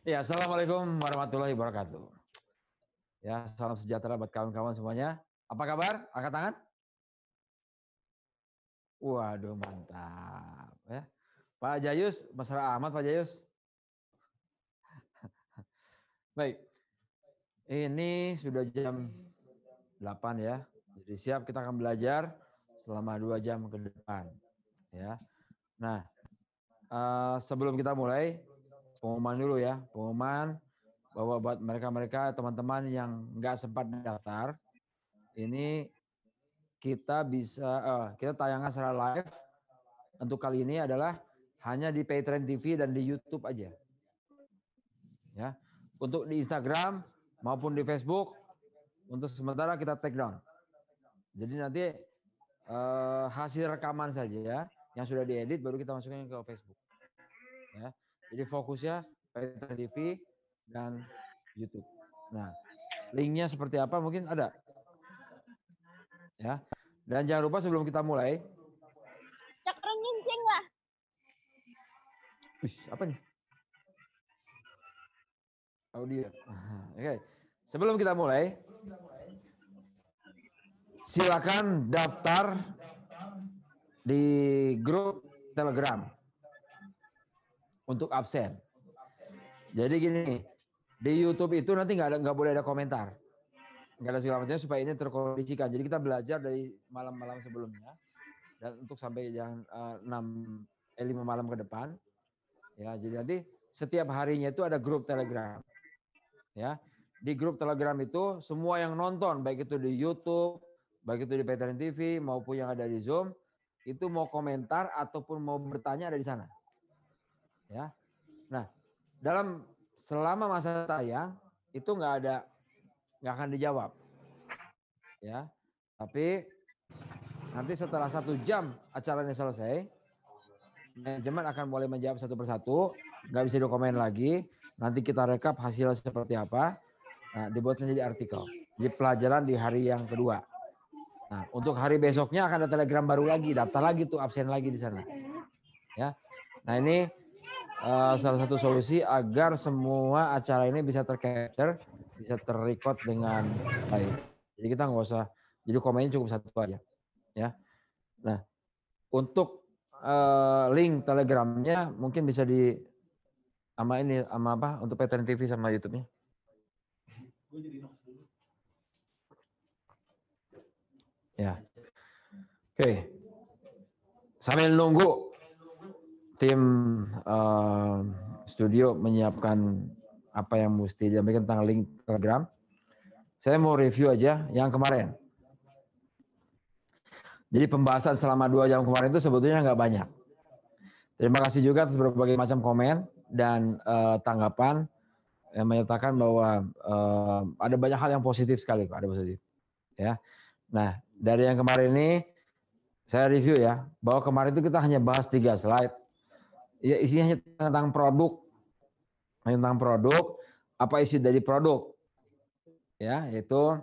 Ya, assalamualaikum warahmatullahi wabarakatuh. Ya, salam sejahtera buat kawan-kawan semuanya. Apa kabar? Angkat tangan. Waduh, mantap. Ya. Pak Jayus, mesra amat Pak Jayus. Baik, ini sudah jam 8 ya. Jadi siap kita akan belajar selama 2 jam ke depan. Ya. Nah, sebelum kita mulai, pengumuman dulu ya. Pengumuman bahwa buat mereka-mereka teman-teman yang nggak sempat daftar, ini kita tayangan secara live untuk kali ini adalah hanya di Paytrend TV dan di YouTube aja. Ya. Untuk di Instagram maupun di Facebook untuk sementara kita take down. Jadi nanti hasil rekaman saja ya, yang sudah diedit baru kita masukin ke Facebook. Ya. Jadi fokusnya Paytrend TV dan YouTube. Nah, linknya seperti apa mungkin ada. Ya. Dan jangan lupa sebelum kita mulai. Cakra nyincing lah. Apa nih? Audio. Oke. Sebelum kita mulai, silakan daftar di grup Telegram untuk absen. Jadi gini, di YouTube itu nanti nggak boleh ada komentar, nggak ada segala macamnya supaya ini terkondisikan. Jadi kita belajar dari malam-malam sebelumnya dan untuk sampai jam 5 malam ke depan. Ya, jadi nanti setiap harinya itu ada grup Telegram. Ya, di grup Telegram itu semua yang nonton, baik itu di YouTube, baik itu di Paytrend TV maupun yang ada di Zoom, itu mau komentar ataupun mau bertanya ada di sana. Ya, nah selama masa tayang itu nggak akan dijawab. Ya, tapi nanti setelah 1 jam acaranya selesai, manajemen akan mulai menjawab satu persatu, nggak bisa dokumen lagi. Nanti kita rekap hasilnya seperti apa. Nah, dibuat menjadi artikel. Jadi pelajaran di hari yang kedua. Nah, untuk hari besoknya akan ada Telegram baru lagi, daftar lagi tuh, absen lagi di sana. Ya. Nah, ini salah satu solusi agar semua acara ini bisa tercapture, bisa terrecord dengan baik. Jadi kita nggak usah, jadi komennya cukup satu aja. Ya. Nah, untuk link Telegramnya mungkin bisa sama apa untuk Paytrend TV sama YouTube-nya. Ya. Oke. Sambil nunggu tim studio menyiapkan apa yang mesti disampaikan tentang link Telegram, saya mau review aja yang kemarin. Jadi pembahasan selama 2 jam kemarin itu sebetulnya nggak banyak. Terima kasih juga atas berbagai macam komen dan tanggapan yang menyatakan bahwa ada banyak hal yang positif sekali, Pak, ada positif. Ya. Nah, dari yang kemarin ini saya review ya, bahwa kemarin itu kita hanya bahas 3 slide. Ya, isinya hanya tentang produk. Tentang produk, apa isi dari produk? Ya, yaitu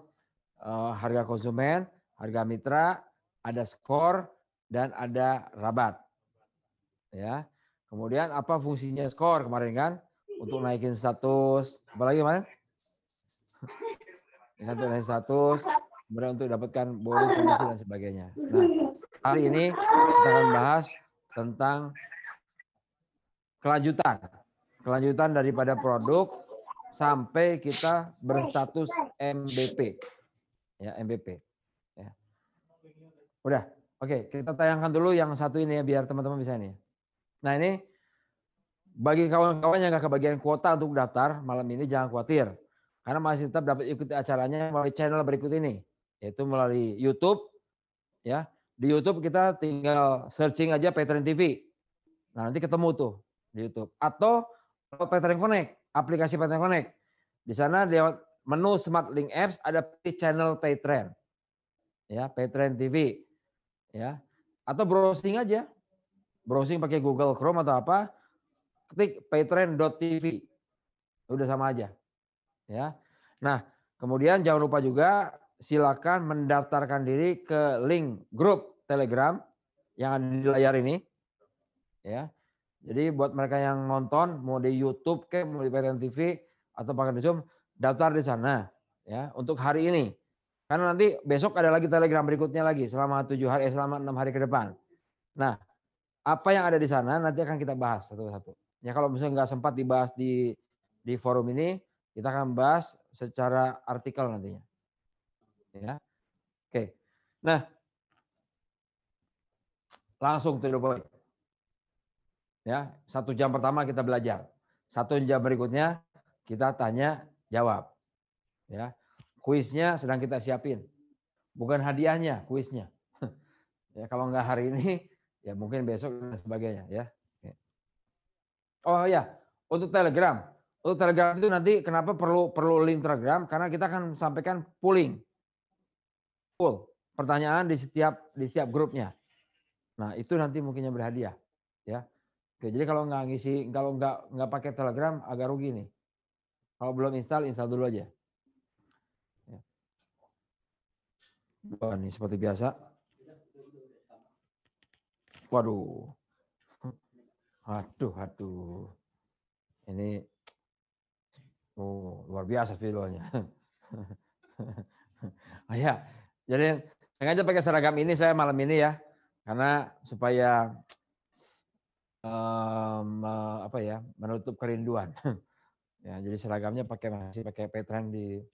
harga konsumen, harga mitra, ada skor dan ada rabat. Ya. Kemudian apa fungsinya skor kemarin kan? Untuk naikin status, apalagi kemarin? Untuk naikin status, kemudian untuk dapatkan bonus komisi dan sebagainya. Nah, hari ini kita akan bahas tentang kelanjutan daripada produk sampai kita berstatus MVP. Ya, MVP. Ya. Udah. Oke, kita tayangkan dulu yang satu ini ya biar teman-teman bisa ini. Nah, ini bagi kawan-kawan yang nggak kebagian kuota untuk daftar malam ini jangan khawatir. Karena masih tetap dapat ikuti acaranya melalui channel berikut ini, yaitu melalui YouTube. Ya, di YouTube kita tinggal searching aja Paytrend TV. Nah, nanti ketemu tuh di YouTube. Atau Paytrend Connect, aplikasi Paytrend Connect. Di sana lewat menu Smart Link Apps ada channel Paytrend. Ya, Paytrend TV. Ya. Atau browsing aja. Browsing pakai Google Chrome atau apa, ketik paytrend.tv. Udah sama aja. Ya. Nah, kemudian jangan lupa juga silakan mendaftarkan diri ke link grup Telegram yang ada di layar ini. Ya. Jadi buat mereka yang nonton, mau di YouTube, mau di PTN TV, atau pakai Zoom, daftar di sana. Ya, untuk hari ini. Karena nanti besok ada lagi Telegram berikutnya lagi selama 6 hari ke depan. Nah, apa yang ada di sana nanti akan kita bahas satu-satu. Ya kalau misalnya nggak sempat dibahas di forum ini, kita akan bahas secara artikel nantinya. Ya, oke. Nah, langsung to the point. Ya, 1 jam pertama kita belajar. 1 jam berikutnya kita tanya jawab. Ya, kuisnya sedang kita siapin. Bukan hadiahnya, kuisnya. Ya, kalau nggak hari ini, ya mungkin besok dan sebagainya. Ya. Oh ya, untuk Telegram. Untuk Telegram itu nanti kenapa perlu link Telegram? Karena kita akan sampaikan full pertanyaan di setiap grupnya. Nah itu nanti mungkin yang berhadiah. Ya. Oke, jadi kalau nggak pakai Telegram agak rugi nih. Kalau belum install dulu aja. Ya. Wah, ini seperti biasa. Waduh. Aduh. Ini luar biasa videonya. Ya, jadi sengaja pakai seragam ini saya malam ini ya, karena supaya menutup kerinduan. Ya, jadi seragamnya masih pakai Petran di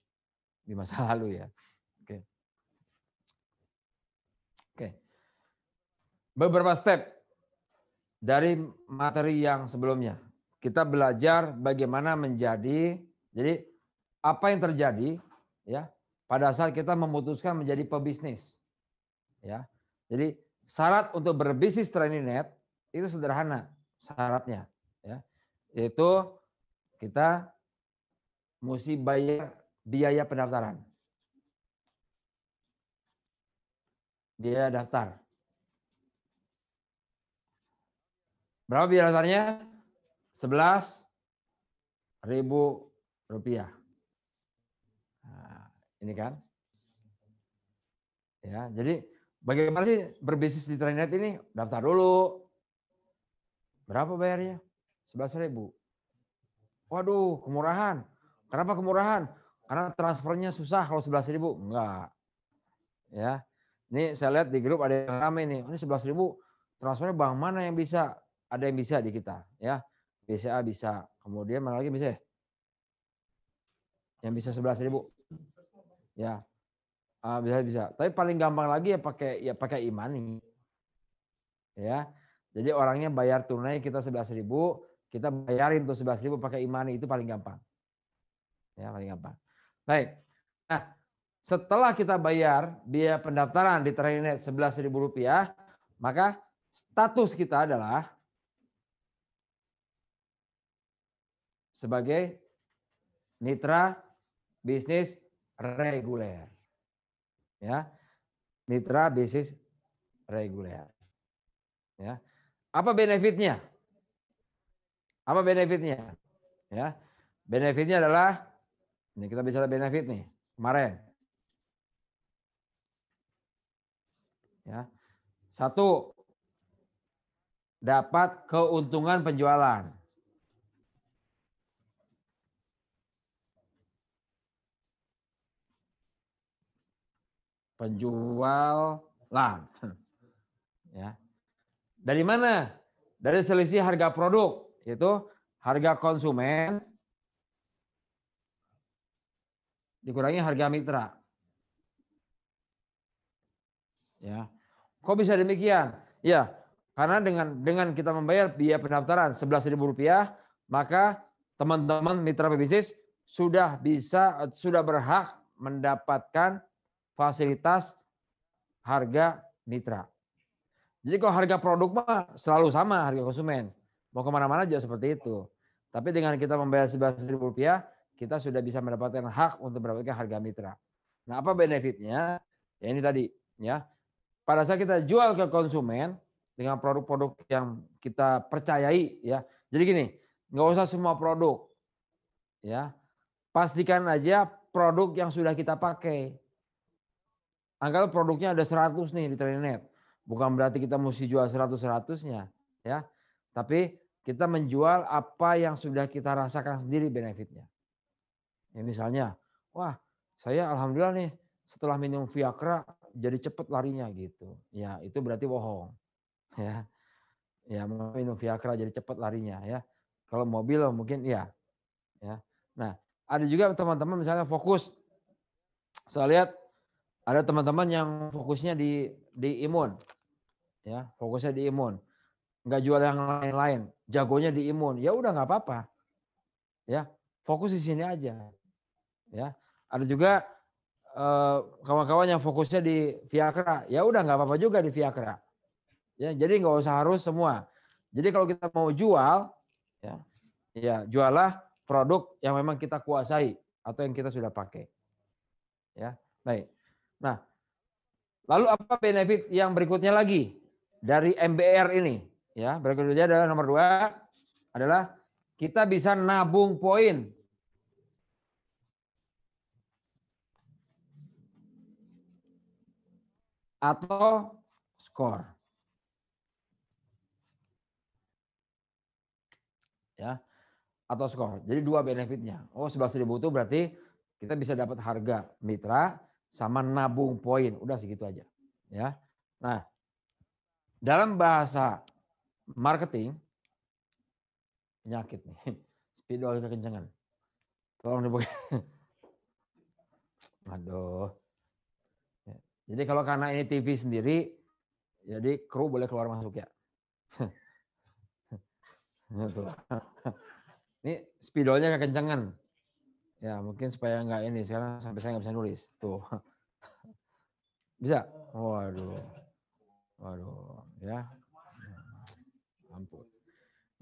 masa lalu ya. Oke. Beberapa step dari materi yang sebelumnya. Kita belajar bagaimana jadi apa yang terjadi ya pada saat kita memutuskan menjadi pebisnis. Ya. Jadi syarat untuk berbisnis TrainingNet itu sederhana syaratnya ya. Yaitu kita mesti bayar biaya pendaftaran. Biaya daftar. Berapa biaya daftarnya? Rp11.000. Nah, ini kan. Ya, jadi bagaimana sih berbisnis di TrainingNet ini? Daftar dulu. Berapa bayarnya? 11.000. Waduh, kemurahan. Kenapa kemurahan? Karena transfernya susah kalau 11.000. Enggak. Ya. Ini saya lihat di grup ada yang ramai nih. Ini 11.000 transfernya bank mana yang bisa? Ada yang bisa di kita, ya. BCA bisa. Kemudian mana lagi bisa? Yang bisa 11.000. Ya. Bisa. Tapi paling gampang lagi ya pakai e-money. Ya. Jadi orangnya bayar tunai kita 11.000, kita bayarin tuh 11.000 pakai e-money, itu paling gampang. Ya, paling gampang. Baik. Nah, setelah kita bayar biaya pendaftaran di TrainingNet Rp11.000, maka status kita adalah sebagai mitra bisnis reguler. Ya. Mitra bisnis reguler. Ya. Apa benefitnya? Apa benefitnya? Ya. Benefitnya adalah ini kita bicara benefit nih. Kemarin. Ya. 1, dapat keuntungan penjualan. Penjualan. Ya. Dari mana? Dari selisih harga produk, yaitu harga konsumen dikurangi harga mitra. Ya. Kok bisa demikian? Ya, karena dengan kita membayar biaya pendaftaran Rp11.000, maka teman-teman mitra pebisnis sudah berhak mendapatkan fasilitas harga mitra. Jadi kalau harga produk mah selalu sama harga konsumen. Mau kemana-mana aja seperti itu. Tapi dengan kita membayar Rp11.000, kita sudah bisa mendapatkan hak untuk mendapatkan harga mitra. Nah, apa benefitnya? Ya ini tadi, ya. Pada saat kita jual ke konsumen dengan produk-produk yang kita percayai, ya. Jadi gini, nggak usah semua produk, ya. Pastikan aja produk yang sudah kita pakai. Anggap produknya ada 100 nih di Tradinet. Bukan berarti kita mesti jual 100-100-nya, ya. Tapi kita menjual apa yang sudah kita rasakan sendiri benefitnya. Ya misalnya, wah saya alhamdulillah nih setelah minum Viagra jadi cepet larinya gitu. Ya itu berarti bohong. Ya, ya minum Viagra jadi cepet larinya ya. Kalau mobil mungkin iya. Ya. Nah ada juga teman-teman misalnya fokus. Saya lihat ada teman-teman yang fokusnya di imun. Ya, fokusnya di imun. Nggak jual yang lain-lain. Jagonya di imun. Ya udah nggak apa-apa. Ya, fokus di sini aja. Ya, ada juga kawan-kawan yang fokusnya di Viagra, ya udah nggak apa-apa juga di Viagra. Ya, jadi nggak usah harus semua. Jadi kalau kita mau jual, ya, ya jualah produk yang memang kita kuasai atau yang kita sudah pakai. Ya, baik. Nah, lalu apa benefit yang berikutnya lagi dari MBR ini? Ya, berikutnya adalah nomor 2 adalah kita bisa nabung poin. Atau skor. Ya, atau skor. Jadi 2 benefitnya. Oh 11.000 itu berarti kita bisa dapat harga mitra sama nabung poin. Udah segitu aja. Ya. Nah, dalam bahasa marketing penyakit nih. Spidol kekencangan. Tolong dibuka. Aduh. Ya. Jadi kalau karena ini TV sendiri, jadi kru boleh keluar masuk ya. Gitu. Ini spidolnya kekencangan. Ya mungkin supaya nggak ini sekarang sampai saya nggak bisa nulis tuh. Bisa? Waduh, waduh, ya. Ampun.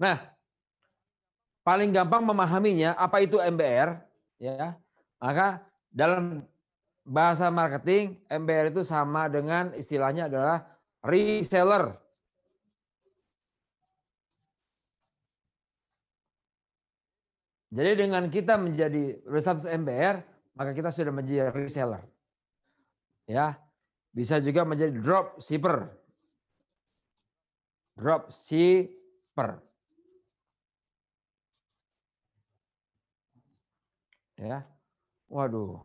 Nah, paling gampang memahaminya apa itu MBR, ya. Maka dalam bahasa marketing MBR itu sama dengan istilahnya adalah reseller. Jadi dengan kita menjadi berstatus MBR, maka kita sudah menjadi reseller. Ya, bisa juga menjadi drop shipper. Drop shipper. Ya. Waduh,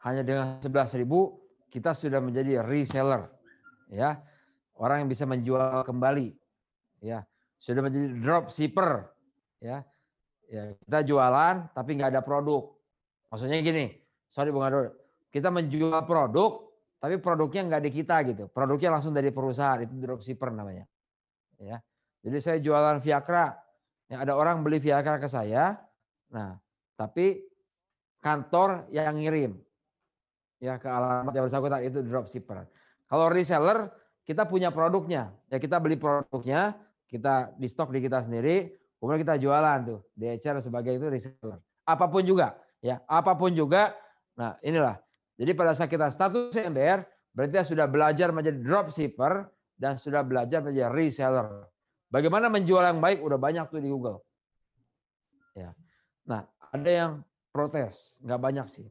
hanya dengan 11.000 kita sudah menjadi reseller. Ya. Orang yang bisa menjual kembali. Ya. Sudah menjadi drop shipper. Ya. Ya, kita jualan tapi nggak ada produk. Maksudnya gini, sorry Bung Adol, kita menjual produk tapi produknya nggak di kita gitu. Produknya langsung dari perusahaan, itu drop shipper namanya. Ya. Jadi saya jualan Viagra, ya, ada orang beli Viagra ke saya, nah tapi kantor yang ngirim ya ke alamat yang bersangkutan itu drop shipper. Kalau reseller kita punya produknya, ya kita beli produknya, kita di stok di kita sendiri, kemudian kita jualan tuh, DHR sebagai itu reseller. Apapun juga, ya apapun juga. Nah inilah. Jadi pada saat kita status MBR, berarti kita sudah belajar menjadi drop shipper dan sudah belajar menjadi reseller. Bagaimana menjual yang baik udah banyak tuh di Google. Ya. Nah ada yang protes, nggak banyak sih.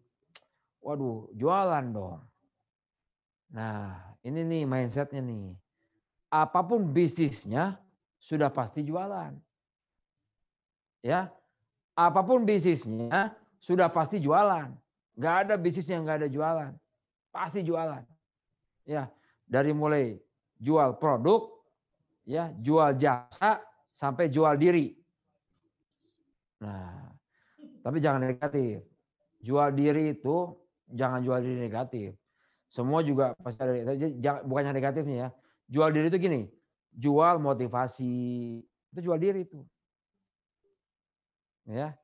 Waduh, jualan dong. Nah, ini nih mindsetnya nih. Apapun bisnisnya sudah pasti jualan. Ya, apapun bisnisnya sudah pasti jualan. Gak ada bisnis yang gak ada jualan. Pasti jualan. Ya, dari mulai jual produk, ya, jual jasa sampai jual diri. Nah, tapi jangan negatif. Jual diri itu jangan jual diri negatif. Semua juga pasti ada, bukan yang negatifnya ya. Jual diri itu gini, jual motivasi, itu jual diri itu. Ya,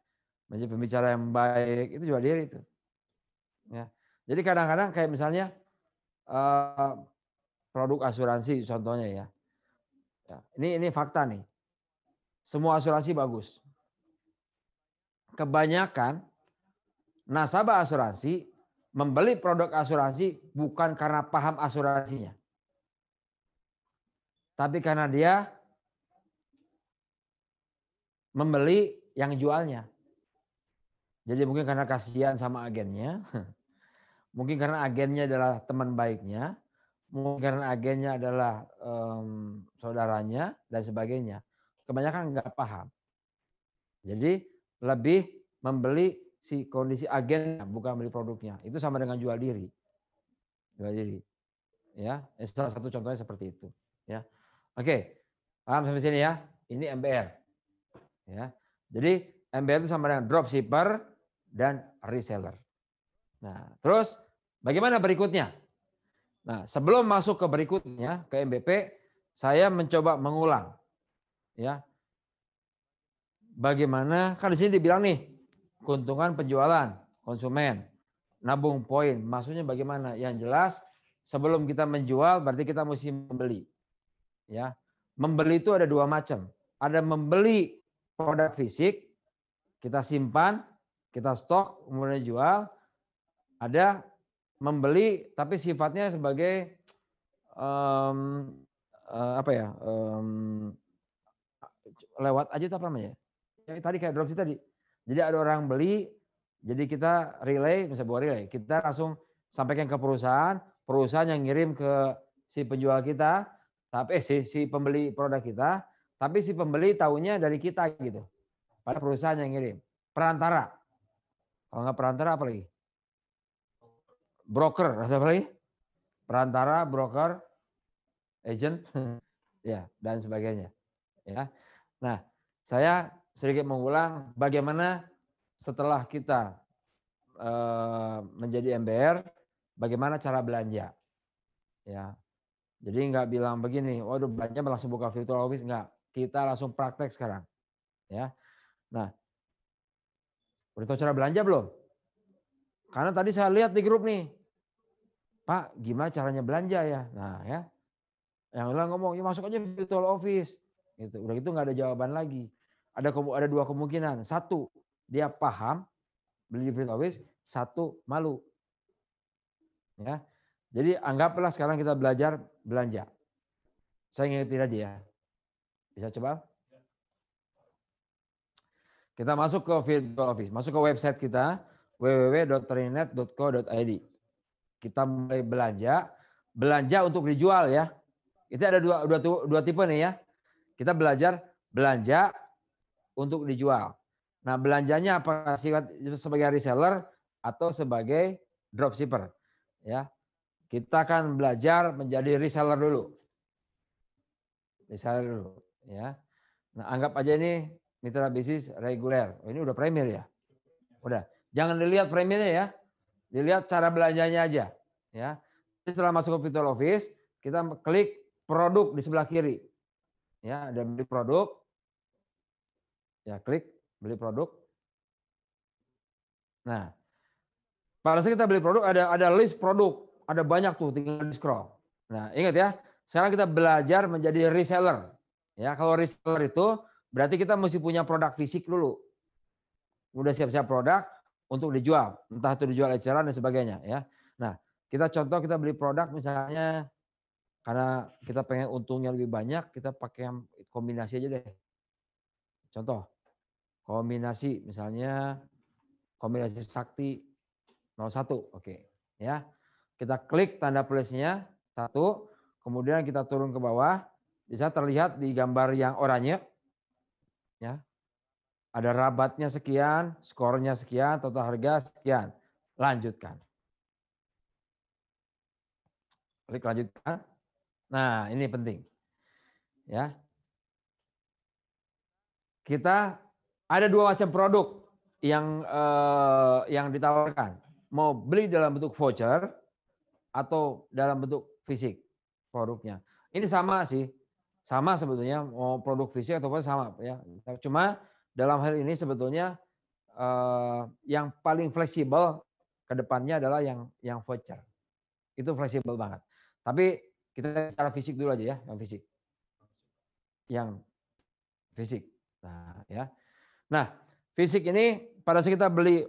menjadi pembicara yang baik, itu jual diri itu. Ya. Jadi kadang-kadang kayak misalnya produk asuransi contohnya ya. Ya. Ini fakta nih. Semua asuransi bagus. Kebanyakan nasabah asuransi membeli produk asuransi bukan karena paham asuransinya. Tapi karena dia membeli yang jualnya. Jadi mungkin karena kasihan sama agennya. Mungkin karena agennya adalah teman baiknya, mungkin karena agennya adalah saudaranya dan sebagainya. Kebanyakan nggak paham. Jadi lebih membeli si kondisi agennya, bukan beli produknya. Itu sama dengan jual diri. Jual diri. Ya, salah satu contohnya seperti itu. Ya, oke, paham sampai sini ya. Ini MBR. Ya, jadi MBR itu sama dengan dropshipper dan reseller. Nah, terus bagaimana berikutnya? Nah, sebelum masuk ke berikutnya ke MBP, saya mencoba mengulang, ya. Bagaimana? Kan di sini dibilang nih, keuntungan penjualan konsumen, nabung poin. Maksudnya bagaimana? Yang jelas sebelum kita menjual berarti kita mesti membeli. Ya. Membeli itu ada dua macam. Ada membeli produk fisik, kita simpan, kita stok, kemudian jual. Ada membeli tapi sifatnya sebagai apa ya? Lewat aja itu apa namanya? Ya, tadi kayak dropship tadi. Jadi ada orang beli, jadi kita relay, misalnya buat relay, kita langsung sampaikan ke perusahaan, perusahaan yang ngirim ke si penjual kita, tapi si pembeli produk kita, tapi si pembeli tahunya dari kita gitu. Pada perusahaan yang ngirim. Perantara. Kalau nggak perantara apa lagi? Broker, atau apa lagi? Perantara, broker, agent, ya dan sebagainya. Ya. Nah, saya sedikit mengulang bagaimana setelah kita menjadi MBR, bagaimana cara belanja. Ya, jadi nggak bilang begini, waduh belanja langsung buka virtual office, nggak. Kita langsung praktek sekarang. Ya, nah, udah tahu cara belanja belum? Karena tadi saya lihat di grup nih, Pak, gimana caranya belanja ya? Nah, ya, yang bilang ngomong, ya masuk aja virtual office. Gitu. Udah gitu nggak ada jawaban lagi. Ada dua kemungkinan. Satu, dia paham beli di virtual office. Satu, malu. Ya, jadi anggaplah sekarang kita belajar belanja. Saya ngingetin aja ya. Bisa coba? Kita masuk ke virtual office, masuk ke website kita www.trinet.co.id. Kita mulai belanja untuk dijual ya. Itu ada dua tipe nih ya. Kita belajar belanja untuk dijual. Nah, belanjanya apa sebagai reseller atau sebagai dropshipper? Ya. Kita akan belajar menjadi reseller dulu. Reseller dulu, ya. Nah, anggap aja ini mitra bisnis reguler. Oh, ini udah premier ya? Udah. Jangan dilihat premiernya ya. Dilihat cara belanjanya aja, ya. Setelah masuk ke virtual office, kita klik produk di sebelah kiri. Ya, ada beli produk. Ya, klik beli produk. Nah, pada saat kita beli produk ada list produk, ada banyak tuh, tinggal di scroll. Nah, ingat ya, sekarang kita belajar menjadi reseller. Ya, kalau reseller itu berarti kita mesti punya produk fisik dulu. Udah siap-siap produk untuk dijual, entah itu dijual eceran dan sebagainya ya. Nah, kita beli produk misalnya karena kita pengen untungnya lebih banyak, kita pakai yang kombinasi aja deh. Contoh, kombinasi misalnya kombinasi sakti 01, oke. Ya. Kita klik tanda plusnya 1, kemudian kita turun ke bawah, bisa terlihat di gambar yang oranye. Ya. Ada rabatnya sekian, skornya sekian, total harga sekian. Lanjutkan. Klik lanjutkan. Nah, ini penting. Ya. Kita ada dua macam produk yang ditawarkan. Mau beli dalam bentuk voucher atau dalam bentuk fisik produknya. Ini sama sih. Sama sebetulnya mau produk fisik ataupun sama ya. Cuma dalam hal ini sebetulnya yang paling fleksibel ke depannya adalah yang voucher. Itu fleksibel banget. Tapi kita bicara fisik dulu aja ya, yang fisik. Yang fisik. Nah, ya. Nah, fisik ini pada saat kita beli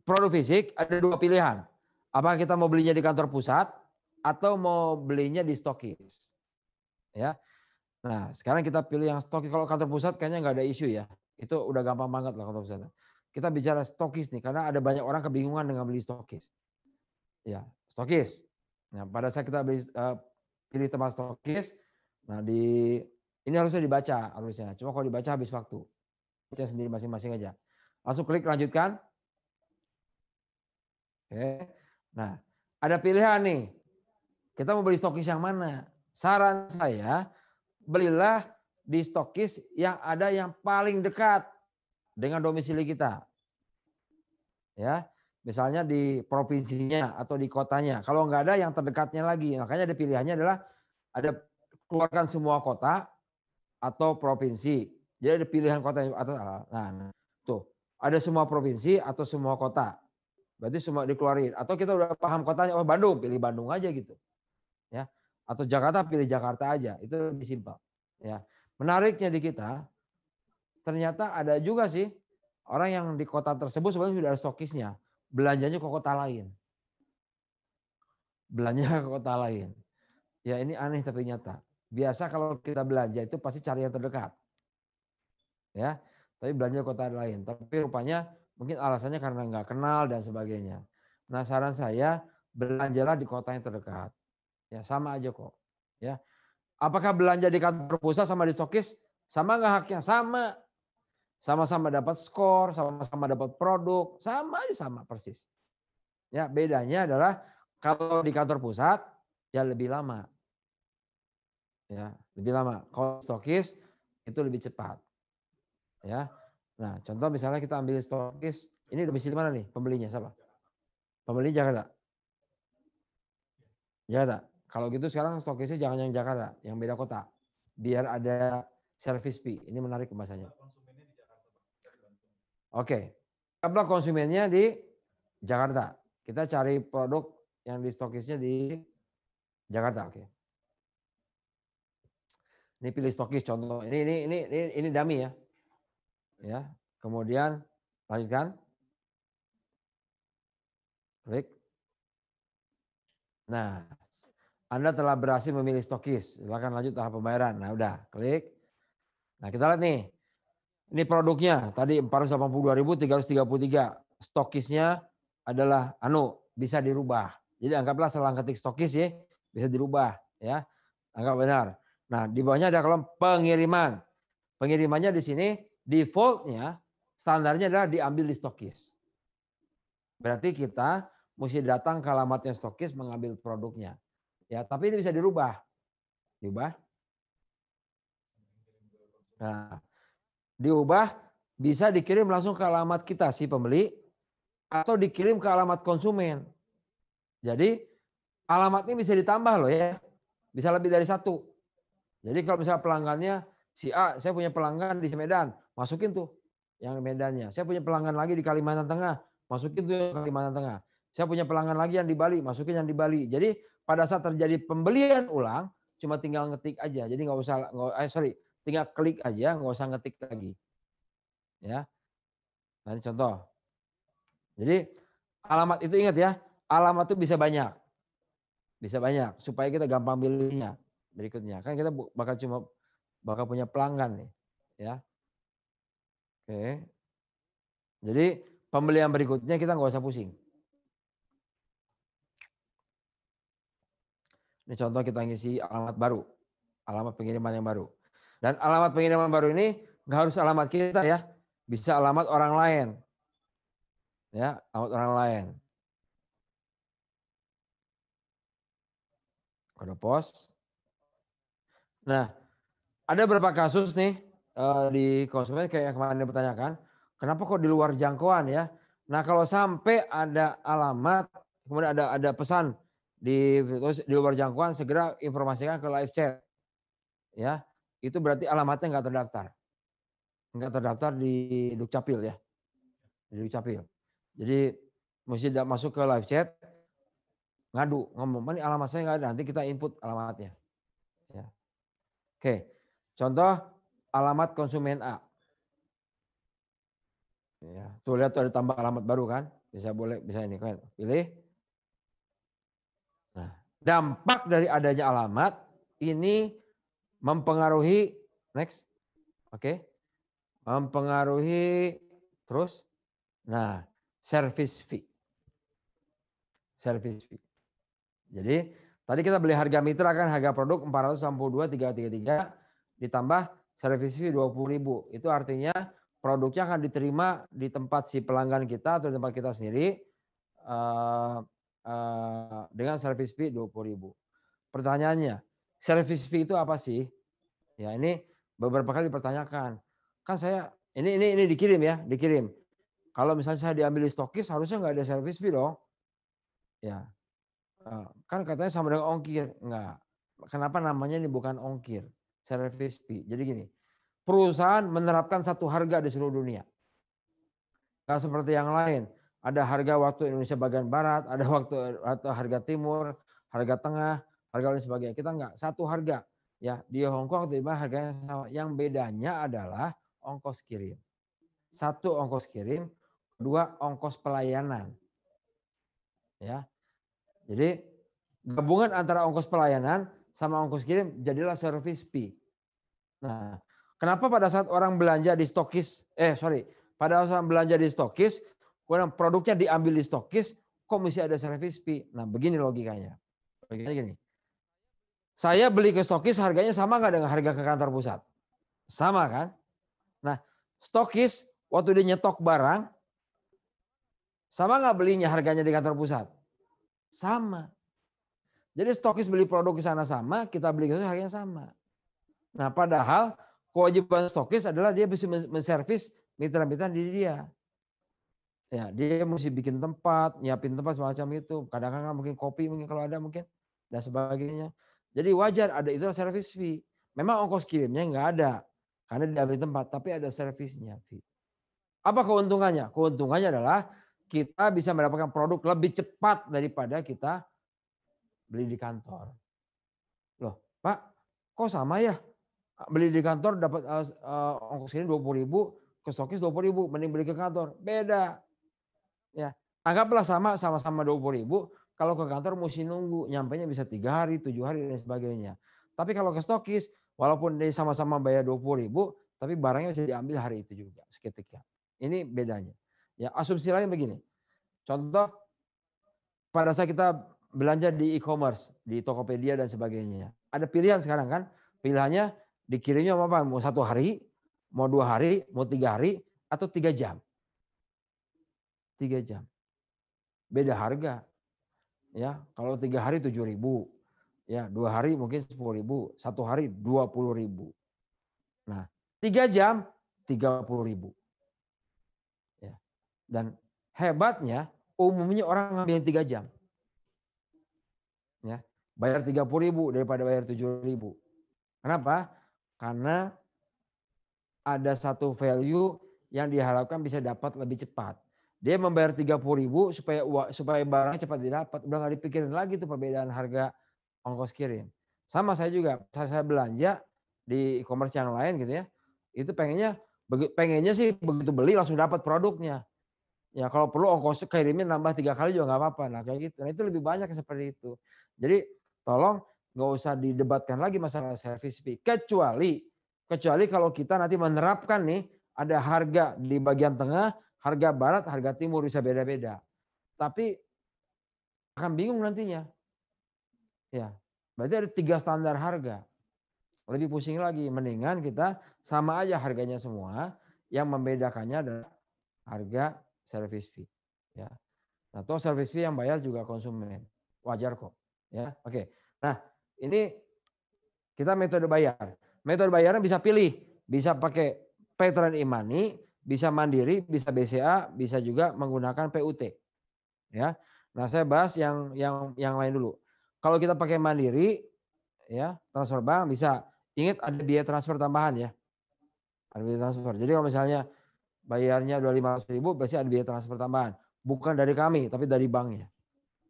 produk fisik ada dua pilihan. Apakah kita mau belinya di kantor pusat atau mau belinya di stokis. Ya. Nah, sekarang kita pilih yang stokis. Kalau kantor pusat kayaknya nggak ada isu ya. Itu udah gampang banget lah kantor pusat. Kita bicara stokis nih karena ada banyak orang kebingungan dengan beli stokis. Ya, stokis. Nah, pada saat kita pilih tempat stokis, nah ini harusnya dibaca harusnya. Cuma kalau dibaca habis waktu. Baca sendiri masing-masing aja. Langsung klik lanjutkan. Oke. Nah, ada pilihan nih. Kita mau beli stokis yang mana? Saran saya, belilah di stokis yang ada yang paling dekat dengan domisili kita. Ya, misalnya di provinsinya atau di kotanya. Kalau nggak ada yang terdekatnya lagi. Makanya ada pilihannya adalah ada keluarkan semua kota atau provinsi. Jadi ada pilihan kota atau nah, tuh ada semua provinsi atau semua kota. Berarti semua dikeluarin. Atau kita udah paham kotanya, oh Bandung, pilih Bandung aja gitu. Ya. Atau Jakarta, pilih Jakarta aja. Itu lebih simpel. Ya. Menariknya di kita, ternyata ada juga sih orang yang di kota tersebut sebenarnya sudah ada stokisnya. Belanjanya ke kota lain. Belanja ke kota lain. Ya ini aneh tapi nyata. Biasa kalau kita belanja itu pasti cari yang terdekat. Ya, tapi belanja ke kota lain. Tapi rupanya mungkin alasannya karena nggak kenal dan sebagainya. Nah saran saya belanjalah di kota yang terdekat. Ya sama aja kok. Ya, apakah belanja di kantor pusat sama di stokis sama nggak haknya? Sama. Sama-sama dapat skor, sama-sama dapat produk, sama aja sama persis. Ya, bedanya adalah kalau di kantor pusat ya lebih lama. Ya, lebih lama. Kalau stokis itu lebih cepat. Ya. Nah, contoh misalnya kita ambil stokis, ini domisili mana nih pembelinya siapa? Pembeli Jakarta. Jakarta. Kalau gitu sekarang stokisnya jangan yang Jakarta, yang beda kota. Biar ada service fee. Ini menarik pembahasannya. Oke. Tablah konsumennya di Jakarta. Kita cari produk yang di stokisnya di Jakarta. Oke. Ini pilih stokis contoh. Ini dummy ya. Ya. Kemudian lanjutkan. Klik. Nah, Anda telah berhasil memilih stokis. Silakan lanjut tahap pembayaran. Nah, udah, klik. Nah, kita lihat nih. Ini produknya tadi 482.333. Stokisnya adalah bisa dirubah. Jadi anggaplah selang ketik stokis ya, bisa dirubah ya. Anggap benar. Nah, di bawahnya ada kolom pengiriman. Pengirimannya di sini defaultnya standarnya adalah diambil di stokis. Berarti kita mesti datang ke alamatnya stokis mengambil produknya. Ya, tapi ini bisa dirubah. Diubah. Nah, diubah bisa dikirim langsung ke alamat kita si pembeli atau dikirim ke alamat konsumen. Jadi alamat ini bisa ditambah loh ya. Bisa lebih dari satu. Jadi kalau misalnya pelanggannya si A, saya punya pelanggan di Medan, masukin tuh yang Medannya. Saya punya pelanggan lagi di Kalimantan Tengah, masukin tuh yang Kalimantan Tengah. Saya punya pelanggan lagi yang di Bali, masukin yang di Bali. Jadi pada saat terjadi pembelian ulang, cuma tinggal ngetik aja. Jadi tinggal klik aja, nggak usah ngetik lagi. Ya, nanti contoh. Jadi alamat itu ingat ya, alamat itu bisa banyak. Bisa banyak supaya kita gampang pilihnya berikutnya. Kan kita bakal punya pelanggan nih, ya. Oke. Jadi pembelian berikutnya kita nggak usah pusing. Ini contoh kita ngisi alamat baru, alamat pengiriman yang baru. Dan alamat pengiriman baru ini nggak harus alamat kita ya, bisa alamat orang lain. Ya, alamat orang lain. Kode pos. Nah, ada beberapa kasus nih di konsumen kayak yang kemarin dipertanyakan, kenapa kok di luar jangkauan ya? Nah, kalau sampai ada alamat, kemudian ada pesan di luar jangkauan, segera informasikan ke live chat. Ya, itu berarti alamatnya nggak terdaftar. Nggak terdaftar di Dukcapil ya, di Dukcapil. Jadi mesti masuk ke live chat, ngomong, ini alamat saya nggak ada, nanti kita input alamatnya. Ya. Oke, contoh alamat konsumen A. Ya, tuh lihat tuh ada tambah alamat baru kan, bisa ini kan, pilih. Nah, dampak dari adanya alamat ini mempengaruhi next, oke, mempengaruhi terus. Nah, service fee. service fee. Jadi tadi kita beli harga mitra kan harga produk 462.333 ditambah service fee 20.000. Itu artinya produknya akan diterima di tempat si pelanggan kita atau di tempat kita sendiri dengan service fee 20.000. Pertanyaannya, service fee itu apa sih? Ya ini beberapa kali dipertanyakan. Kan saya ini dikirim ya, dikirim. Kalau misalnya saya diambil di stokis harusnya nggak ada service fee dong. Ya, kan katanya sama dengan ongkir. Enggak. Kenapa namanya ini bukan ongkir, service fee. Jadi gini, perusahaan menerapkan satu harga di seluruh dunia. Nggak seperti yang lain. Ada harga waktu Indonesia bagian barat, ada waktu atau harga timur, harga tengah, harga lain sebagainya. Kita enggak, satu harga. Ya, di Hong Kong tiba harganya sama. Yang bedanya adalah ongkos kirim. Satu ongkos kirim, dua ongkos pelayanan. Ya. Jadi gabungan antara ongkos pelayanan sama ongkos kirim jadilah service fee. Nah, kenapa pada saat orang belanja di stokis, pada saat belanja di stokis, kemudian produknya diambil di stokis, kok mesti ada service fee? Nah, begini logikanya. Logikanya gini. Saya beli ke stokis harganya sama nggak dengan harga ke kantor pusat? Sama kan? Nah, stokis waktu dia nyetok barang, sama nggak belinya harganya di kantor pusat? Sama. Jadi stokis beli produk ke sana sama, kita beli ke sana harganya sama. Nah, padahal kewajiban stokis adalah dia bisa menservis mitra-mitra di dia. Ya, dia mesti bikin tempat, nyiapin tempat semacam itu. Kadang-kadang mungkin kopi mungkin kalau ada mungkin dan sebagainya. Jadi wajar ada itu service fee. Memang ongkos kirimnya nggak ada karena diambil tempat, tapi ada servisnya fee. Apa keuntungannya? Keuntungannya adalah kita bisa mendapatkan produk lebih cepat daripada kita beli di kantor. Loh, Pak, kok sama ya? Beli di kantor dapat ongkos kirim 20.000, ke stokis 20.000, mending beli ke kantor. Beda. Ya, anggaplah sama-sama 20.000, kalau ke kantor mesti nunggu, nyampainya bisa 3 hari, 7 hari dan sebagainya. Tapi kalau ke stokis, walaupun dia sama-sama bayar 20.000, tapi barangnya bisa diambil hari itu juga seketika. Ini bedanya. Ya, asumsi lain begini. Contoh pada saat kita belanja di e-commerce, di Tokopedia dan sebagainya. Ada pilihan sekarang kan? Pilihannya dikirimnya apa? Mau 1 hari, mau 2 hari, mau 3 hari, atau 3 jam. 3 jam. Beda harga. Ya, kalau 3 hari 7.000. Ya, 2 hari mungkin 10.000, 1 hari 20.000. Nah, 3 jam 30.000. Ya. Dan hebatnya umumnya orang ngambil 3 jam. Ya, bayar 30.000 daripada bayar 7.000. Kenapa? Karena ada satu value yang diharapkan bisa dapat lebih cepat. Dia membayar 30.000 supaya barangnya cepat didapat. Udah nggak dipikirin lagi tuh perbedaan harga ongkos kirim. Sama saya juga, saya belanja di e-commerce yang lain gitu ya. Itu pengennya sih begitu beli langsung dapat produknya. Ya kalau perlu ongkos kirimnya nambah 3 kali juga nggak apa-apa. Nah kayak gitu. Nah itu lebih banyak seperti itu. Jadi tolong nggak usah didebatkan lagi masalah service fee. Kecuali kalau kita nanti menerapkan nih ada harga di bagian tengah, harga barat, harga timur bisa beda-beda. Tapi akan bingung nantinya. Ya, berarti ada 3 standar harga. Lebih pusing lagi. Mendingan kita sama aja harganya semua. Yang membedakannya adalah harga service fee. Ya. Nah, toh service fee yang bayar juga konsumen. Wajar kok. Ya, oke. Nah, ini kita metode bayar. Metode bayarnya bisa pilih. Bisa pakai Veteran e-money, bisa mandiri, bisa BCA, bisa juga menggunakan PUT. Ya. Nah, saya bahas yang lain dulu. Kalau kita pakai mandiri, ya transfer bank bisa. Ingat ada biaya transfer tambahan ya. Ada biaya transfer. Jadi kalau misalnya bayarnya udah 500.000, pasti ada biaya transfer tambahan. Bukan dari kami, tapi dari banknya.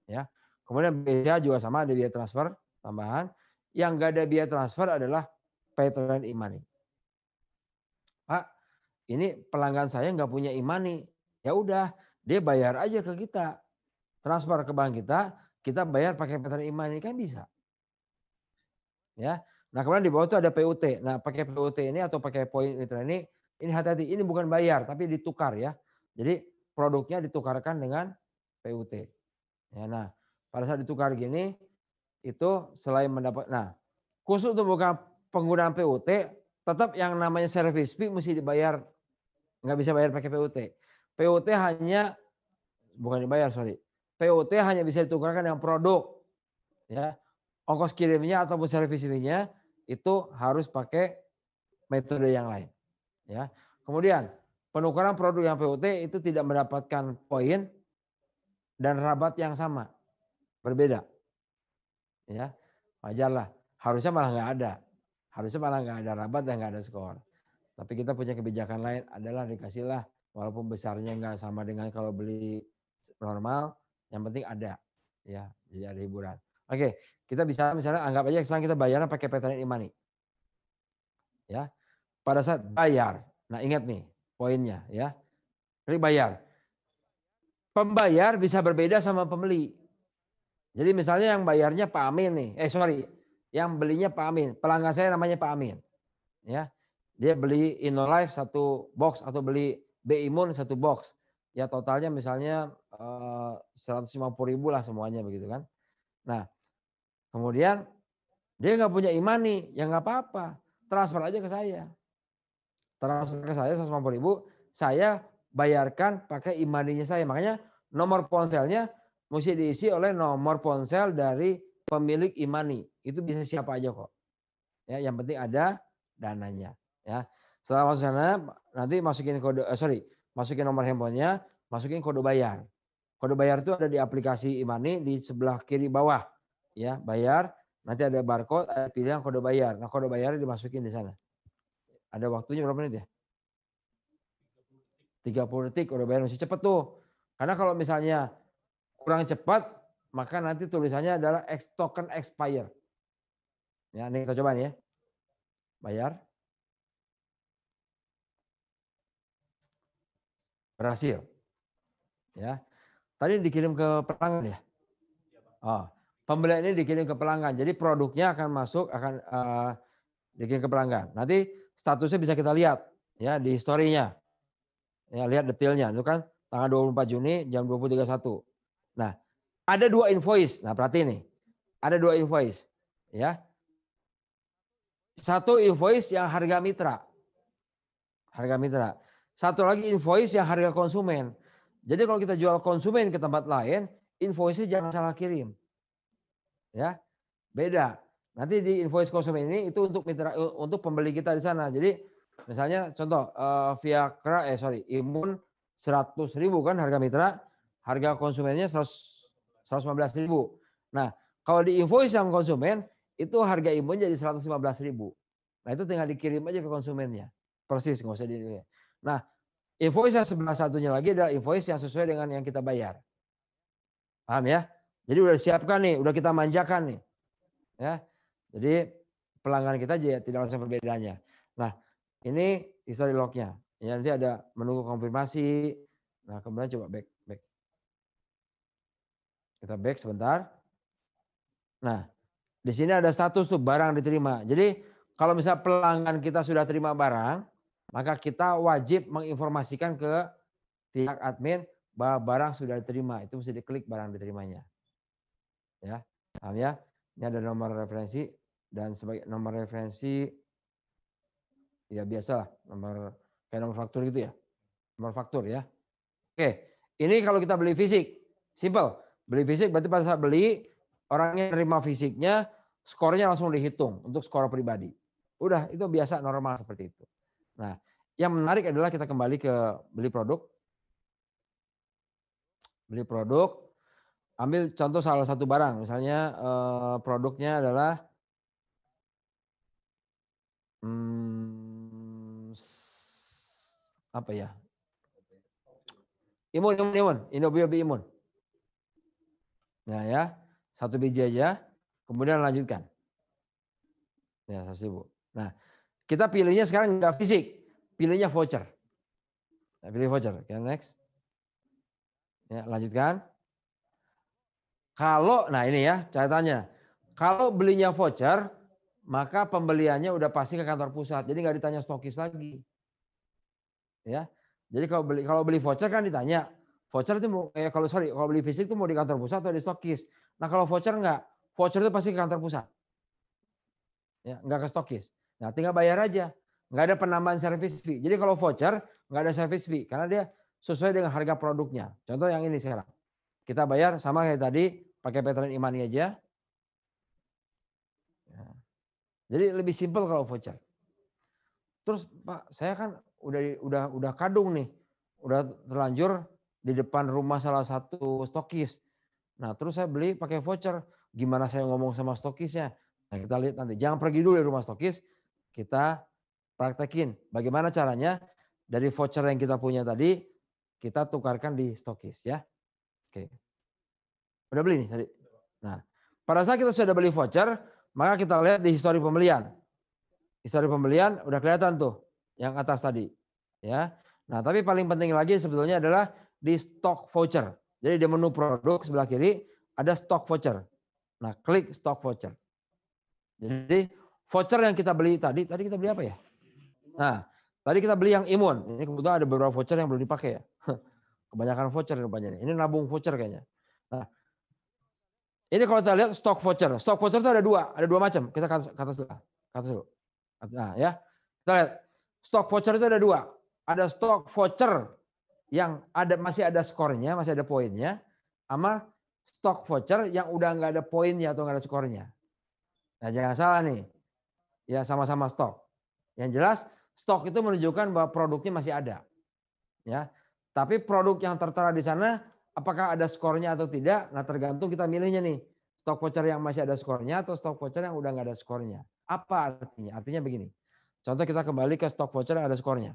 Ya. Kemudian BCA juga sama ada biaya transfer tambahan. Yang nggak ada biaya transfer adalah Veteran e-money. Pak, ini pelanggan saya nggak punya e-money. Ya udah, dia bayar aja ke kita. Transfer ke bank kita bayar pakai Veteran e-money kan bisa. Ya. Nah, kemudian di bawah itu ada PUT. Nah, pakai PUT ini atau pakai poin ini hati-hati, ini bukan bayar tapi ditukar ya. Jadi produknya ditukarkan dengan PUT. Ya, nah, Pada saat ditukar gini, itu selain mendapat, nah khusus untuk bukan penggunaan PUT, tetap yang namanya service fee mesti dibayar, nggak bisa bayar pakai PUT. PUT hanya, bukan dibayar, sorry. PUT hanya bisa ditukarkan dengan produk. Ya, ongkos kirimnya ataupun service fee-nya itu harus pakai metode yang lain. Ya, kemudian penukaran produk yang PUT itu tidak mendapatkan poin dan rabat yang sama, berbeda. Ya, wajarlah. Harusnya malah nggak ada. Harusnya malah nggak ada rabat dan nggak ada skor. Tapi kita punya kebijakan lain adalah dikasihlah walaupun besarnya nggak sama dengan kalau beli normal, yang penting ada. Ya, jadi ada hiburan. Oke, kita bisa misalnya anggap aja sekarang kita bayarnya pakai Petranet e-money. Ya. Pada saat bayar. Nah, ingat nih poinnya ya. Klik bayar. Pembayar bisa berbeda sama pembeli. Jadi misalnya yang bayarnya Pak Amin nih. Yang belinya Pak Amin. Pelanggan saya namanya Pak Amin. Ya. Dia beli InnoLife 1 box atau beli B-Imun 1 box. Ya totalnya misalnya 150.000 lah semuanya begitu kan. Nah, kemudian dia nggak punya e-money, ya nggak apa-apa. Transfer aja ke saya. Transfer ke saya 150.000, saya bayarkan pakai e-money-nya saya. Makanya nomor ponselnya mesti diisi oleh nomor ponsel dari pemilik e-money. Itu bisa siapa aja kok. Ya, yang penting ada dananya. Ya, setelah masuk sana nanti masukin nomor handphonenya, masukin kode bayar. Kode bayar itu ada di aplikasi e-money di sebelah kiri bawah. Ya, bayar. Nanti ada barcode, ada pilihan kode bayar. Nah, kode bayarnya dimasukin di sana. Ada waktunya berapa menit ya? 30 detik kode bayar mesti cepat tuh. Karena kalau misalnya kurang cepat, maka nanti tulisannya adalah token expire. Ya, ini kita coba nih ya. Bayar. Berhasil. Ya. Tadi dikirim ke pelanggan ya? Oh, pembelian ini dikirim ke pelanggan. Jadi produknya akan masuk, akan dikirim ke pelanggan. Nanti statusnya bisa kita lihat ya di historinya. Ya, lihat detailnya. Itu kan tanggal 24 Juni jam 20.31. Nah, ada 2 invoice. Nah, perhati nih. Ada 2 invoice. Ya. 1 invoice yang harga mitra. Harga mitra. 1 lagi invoice yang harga konsumen. Jadi kalau kita jual konsumen ke tempat lain, invoice-nya jangan salah kirim. Ya, beda. Nanti di invoice konsumen ini itu untuk mitra, untuk pembeli kita di sana. Jadi misalnya contoh Imun 100.000 kan harga mitra, harga konsumennya 115.000. Nah, kalau di invoice yang konsumen itu harga Imun jadi 115.000. Nah, itu tinggal dikirim aja ke konsumennya. Persis, nggak usah di. Nah, invoice yang sebelah satunya lagi adalah invoice yang sesuai dengan yang kita bayar. Paham ya? Jadi udah disiapkan nih, udah kita manjakan nih. Ya. Jadi pelanggan kita tidak langsung perbedaannya. Nah, ini history log-nya. Ya, nanti ada menunggu konfirmasi. Nah, kemudian coba back. Kita back sebentar. Nah, di sini ada status tuh barang diterima. Jadi kalau misalnya pelanggan kita sudah terima barang, maka kita wajib menginformasikan ke pihak admin bahwa barang sudah diterima. Itu mesti diklik barang diterimanya. Ya, paham ya? Ini ada nomor referensi dan sebagai nomor referensi ya biasalah kayak nomor faktur gitu ya. Nomor faktur ya. Oke, ini kalau kita beli fisik, simple. Beli fisik berarti pada saat beli orangnya nerima fisiknya, skornya langsung dihitung untuk skor pribadi. Udah, itu biasa normal seperti itu. Nah, yang menarik adalah kita kembali ke beli produk. Beli produk, ambil contoh salah satu barang, misalnya produknya adalah apa ya? Imun, Indobiobi Imun. Nah ya, 1 biji aja, kemudian lanjutkan. Ya, 100.000. Nah, kita pilihnya sekarang nggak fisik, pilihnya voucher. Nah, pilih voucher, oke, next. Ya, lanjutkan. Nah ini ya catatannya. Kalau belinya voucher, maka pembeliannya udah pasti ke kantor pusat, jadi nggak ditanya stokis lagi. Ya, jadi kalau beli voucher kan ditanya Voucher itu kalau beli fisik itu mau di kantor pusat atau di stokis. Nah kalau voucher enggak, voucher itu pasti ke kantor pusat. Ya, enggak ke stokis. Nah tinggal bayar aja. Enggak ada penambahan service fee. Jadi kalau voucher enggak ada service fee karena dia sesuai dengan harga produknya. Contoh yang ini sekarang. Kita bayar sama kayak tadi pakai Veteran e-money aja. Ya. Jadi lebih simpel kalau voucher. Terus Pak, saya kan udah kadung nih. Udah terlanjur di depan rumah salah satu stokis. Nah, terus saya beli pakai voucher. Gimana saya ngomong sama stokisnya? Nah, kita lihat nanti. Jangan pergi dulu dari rumah stokis. Kita praktekin bagaimana caranya dari voucher yang kita punya tadi kita tukarkan di stokis ya. Oke. Udah beli nih tadi. Nah, pada saat kita sudah beli voucher, maka kita lihat di histori pembelian. Histori pembelian udah kelihatan tuh yang atas tadi, ya. Nah, tapi paling penting lagi sebetulnya adalah di stock voucher. Jadi di menu produk sebelah kiri ada stock voucher. Nah, klik stock voucher. Jadi voucher yang kita beli tadi kita beli apa ya? Nah, tadi kita beli yang imun. Ini kebetulan ada beberapa voucher yang belum dipakai ya. Kebanyakan voucher rupanya nih. Ini nabung voucher kayaknya. Nah, ini kalau kita lihat stock voucher. Stock voucher itu ada dua macam. Kita ke atas dulu. Nah, ya. Kita lihat stok voucher itu ada dua. Ada stok voucher yang masih ada skornya, masih ada poinnya, sama stok voucher yang udah nggak ada poinnya atau nggak ada skornya. Nah, jangan salah nih. Ya, sama-sama stok. Yang jelas stok itu menunjukkan bahwa produknya masih ada. Ya. Tapi produk yang tertera di sana apakah ada skornya atau tidak? Nah, tergantung kita milihnya nih. Stok voucher yang masih ada skornya atau stok voucher yang udah nggak ada skornya. Apa artinya? Artinya begini. Contoh kita kembali ke stok voucher yang ada skornya.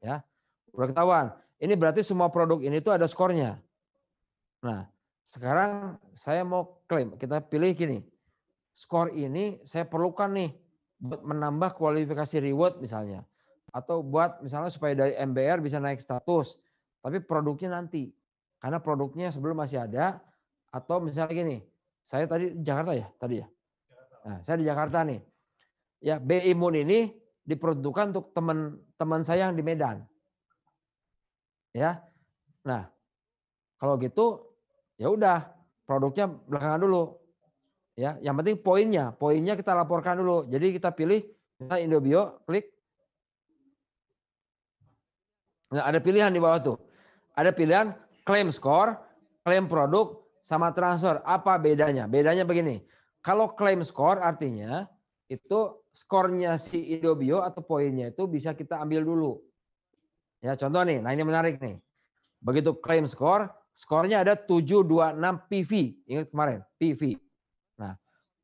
Ya. Udah ketahuan. Ini berarti semua produk ini tuh ada skornya. Nah, sekarang saya mau klaim. Kita pilih gini. Skor ini saya perlukan nih buat menambah kualifikasi reward misalnya. Atau buat misalnya supaya dari MBR bisa naik status. Tapi produknya nanti. Karena produknya sebelum masih ada. Atau misalnya gini. Saya tadi di Jakarta ya? Tadi ya? Nah, saya di Jakarta nih. Ya, B-Imun ini diperuntukkan untuk teman-teman saya yang di Medan. Ya. Nah, kalau gitu ya udah produknya belakangan dulu. Ya, yang penting poinnya kita laporkan dulu. Jadi kita pilih misalnya Indobio, klik. Nah, ada pilihan di bawah tuh. Ada pilihan klaim skor, klaim produk, sama transfer. Apa bedanya? Bedanya begini. Kalau klaim skor artinya itu skornya si Indobio atau poinnya itu bisa kita ambil dulu. Ya, contoh nih. Nah, ini menarik nih. Begitu klaim skor, skornya ada 726 PV. Ingat kemarin, PV. Nah,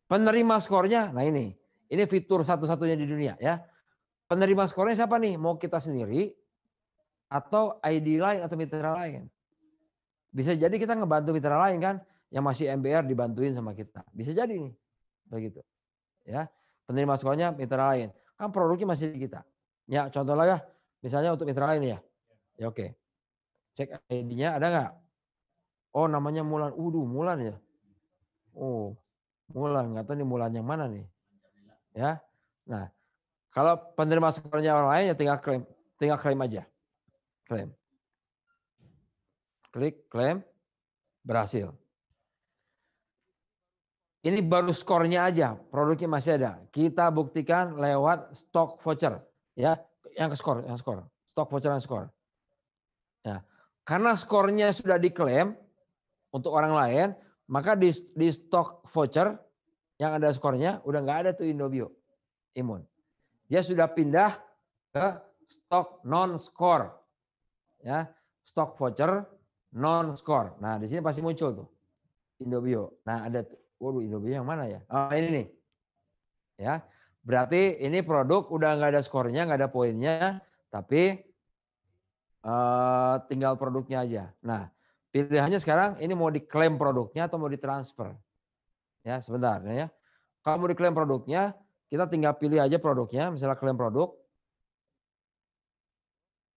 penerima skornya, nah ini fitur satu-satunya di dunia ya. Penerima skornya siapa nih? Mau kita sendiri atau ID lain atau mitra lain. Bisa jadi kita ngebantu mitra lain kan, yang masih MBR dibantuin sama kita. Bisa jadi nih, begitu. Ya, penerima skornya mitra lain. Kan produknya masih di kita. Ya, contoh lah ya, misalnya untuk mitra lain ya. Ya oke. Cek ID-nya ada nggak? Oh namanya Mulan. Mulan ya. Oh Mulan, nggak tahu nih Mulan yang mana nih. Ya. Nah, kalau penerima skornya orang lain ya tinggal klaim aja. Klaim. Klik klaim, berhasil. Ini baru skornya aja, produknya masih ada. Kita buktikan lewat stock voucher, ya, yang skor. Stock voucher yang skor. Ya, karena skornya sudah diklaim untuk orang lain, maka di stock voucher yang ada skornya udah nggak ada tuh Indobio Imun. Dia sudah pindah ke stok non skor, ya, stock voucher non skor. Nah di sini pasti muncul tuh Indobio. Nah ada tuh. Waduh, Indobio yang mana ya? Oh, ini nih. Ya. Berarti ini produk udah nggak ada skornya, nggak ada poinnya, tapi tinggal produknya aja. Nah, pilihannya sekarang ini mau diklaim produknya atau mau ditransfer. Ya, sebentar ya. Kalau mau diklaim produknya, kita tinggal pilih aja produknya, misalnya klaim produk.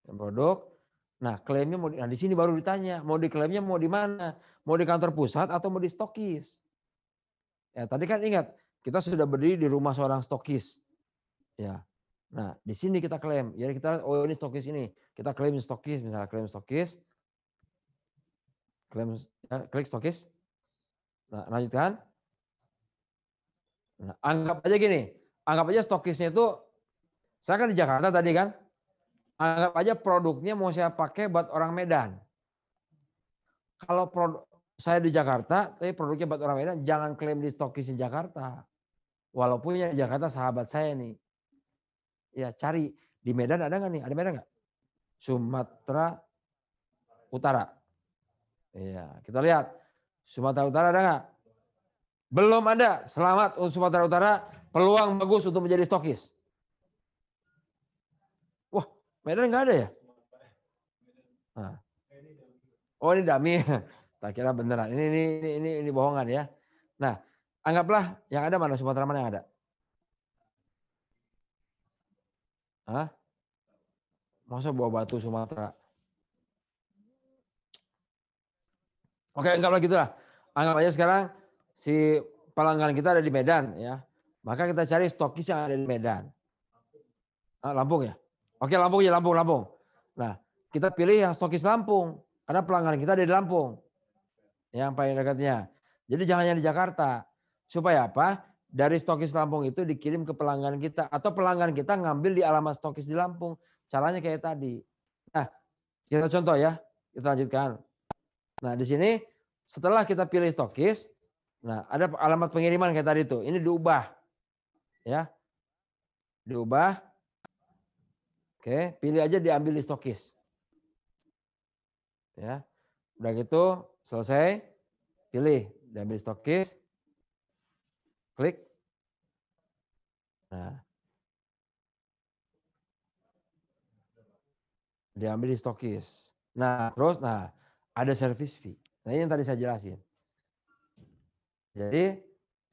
Produk. Nah, klaimnya nah di sini baru ditanya, mau diklaimnya mau di mana? Mau di kantor pusat atau mau di stokis? Ya, tadi kan ingat, kita sudah berdiri di rumah seorang stokis. Ya. Nah, di sini kita klaim. Jadi kita ini stokis ini. Kita klaim stokis, misalnya klaim stokis. Klaim, ya, klik stokis. Nah, lanjutkan. Nah, anggap aja gini, anggap aja stokisnya itu, saya kan di Jakarta tadi kan, anggap aja produknya mau saya pakai buat orang Medan. Kalau saya di Jakarta, tapi produknya buat orang Medan, jangan klaim di stokis di Jakarta. Walaupun yang di Jakarta sahabat saya nih. Ya cari, di Medan ada nggak nih? Ada Medan nggak? Sumatera Utara. Iya, kita lihat. Sumatera Utara ada nggak? Belum ada. Selamat untuk Sumatera Utara. Peluang bagus untuk menjadi stokis. Wah, Medan nggak ada ya? Nah. Oh ini dummy. Tak kira beneran. Ini bohongan ya. Nah, anggaplah yang ada mana Sumatera mana yang ada? Hah? Masa bawa batu Sumatera? Oke, anggaplah gitulah. Anggap aja sekarang si pelanggan kita ada di Medan ya. Maka kita cari stokis yang ada di Medan. Lampung ya? Oke, Lampung ya, Lampung. Nah, kita pilih yang stokis Lampung. Karena pelanggan kita ada di Lampung. Yang paling dekatnya. Jadi jangan yang di Jakarta. Supaya apa? Dari stokis Lampung itu dikirim ke pelanggan kita. Atau pelanggan kita ngambil di alamat stokis di Lampung. Caranya kayak tadi. Nah, kita contoh ya. Kita lanjutkan. Nah, di sini setelah kita pilih stokis, nah ada alamat pengiriman kayak tadi itu. Ini diubah. Ya. Diubah. Oke, pilih aja diambil di stokis. Ya. Udah gitu selesai. Pilih diambil stokis. Klik. Nah. Diambil di stokis. Nah, terus ada service fee. Nah, ini yang tadi saya jelasin. Jadi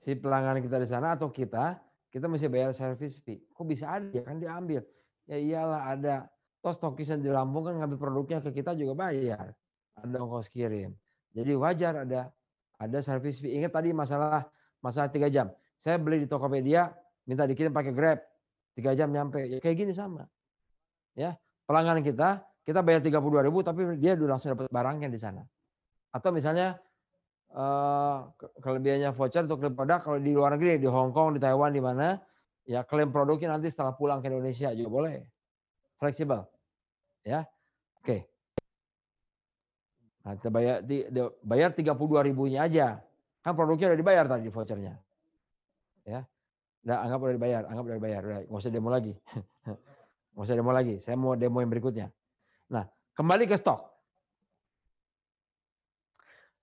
si pelanggan kita di sana atau kita mesti bayar service fee. Kok bisa ada ya kan diambil? Ya iyalah ada. Toh stokisnya di Lampung kan ngambil produknya ke kita juga bayar. Ada ongkos kirim. Jadi wajar ada service fee. Ingat tadi masalah 3 jam. Saya beli di Tokopedia minta dikirim pakai Grab. 3 jam nyampe. Ya kayak gini sama. Ya, pelanggan kita bayar 32.000 tapi dia udah langsung dapat barangnya di sana. Atau misalnya kelebihannya voucher untuk klaim produk kalau di luar negeri, di Hong Kong, di Taiwan, di mana ya klaim produknya nanti setelah pulang ke Indonesia juga boleh. Fleksibel. Ya. Oke. Nah, kita bayar 32.000-nya aja. Kan produknya udah dibayar tadi vouchernya. Ya. Udah anggap udah dibayar. Udah, nggak usah demo lagi. Nggak usah demo lagi. Saya mau demo yang berikutnya. Nah, kembali ke stok.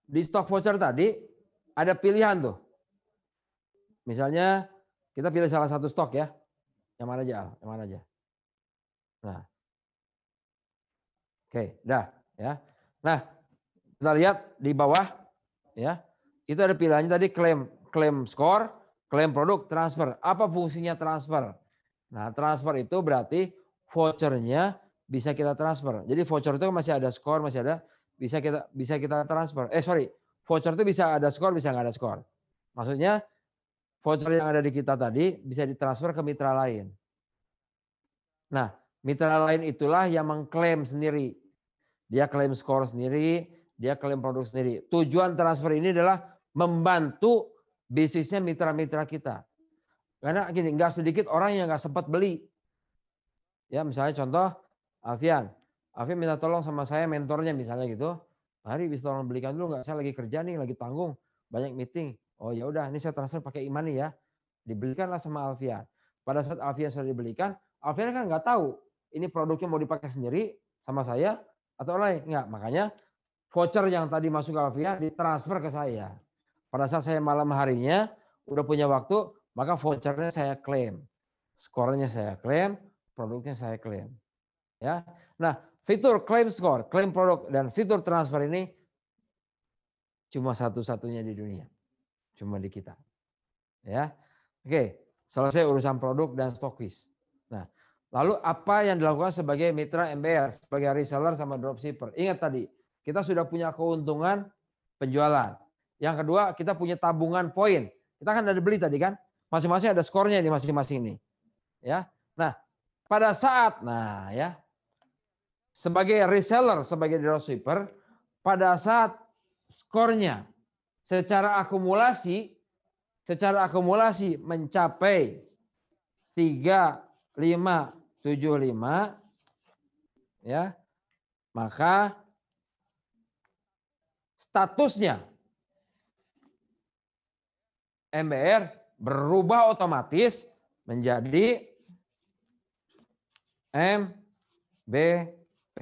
Di stok voucher tadi ada pilihan tuh. Misalnya kita pilih salah satu stok ya. Yang mana aja? Yang mana aja? Nah. Oke, dah ya. Nah, kita lihat di bawah ya. Itu ada pilihannya tadi klaim skor, klaim produk, transfer. Apa fungsinya transfer? Nah, transfer itu berarti vouchernya bisa kita transfer. Jadi voucher itu masih ada skor, masih ada bisa kita transfer. Voucher itu bisa ada skor, bisa nggak ada skor. Maksudnya voucher yang ada di kita tadi bisa ditransfer ke mitra lain. Nah, mitra lain itulah yang mengklaim sendiri. Dia klaim skor sendiri, dia klaim produk sendiri. Tujuan transfer ini adalah membantu bisnisnya mitra-mitra kita. Karena gini, nggak sedikit orang yang nggak sempat beli. Ya, misalnya contoh Alfian minta tolong sama saya mentornya misalnya gitu. Hari bisa tolong belikan dulu nggak? Saya lagi kerja nih, lagi tanggung, banyak meeting. Oh ya udah, ini saya transfer pakai e-money ya. Dibelikanlah sama Alfian. Pada saat Alfian sudah dibelikan, Alfian kan nggak tahu ini produknya mau dipakai sendiri sama saya atau lain. Enggak, makanya voucher yang tadi masuk ke Alfian ditransfer ke saya. Pada saat saya malam harinya udah punya waktu, maka vouchernya saya klaim. Skornya saya klaim, produknya saya klaim. Ya. Nah, fitur klaim skor, klaim produk dan fitur transfer ini cuma satu-satunya di dunia. Cuma di kita. Ya. Oke, selesai urusan produk dan stokis. Nah, lalu apa yang dilakukan sebagai mitra MBR, sebagai reseller sama dropshipper? Ingat tadi, kita sudah punya keuntungan penjualan. Yang kedua, kita punya tabungan poin. Kita kan ada beli tadi kan? Masing-masing ada skornya di masing-masing ini. Ya. Nah, pada saat sebagai reseller, sebagai dropshipper, pada saat skornya secara akumulasi mencapai 3575 ya, maka statusnya MBR berubah otomatis menjadi MBP.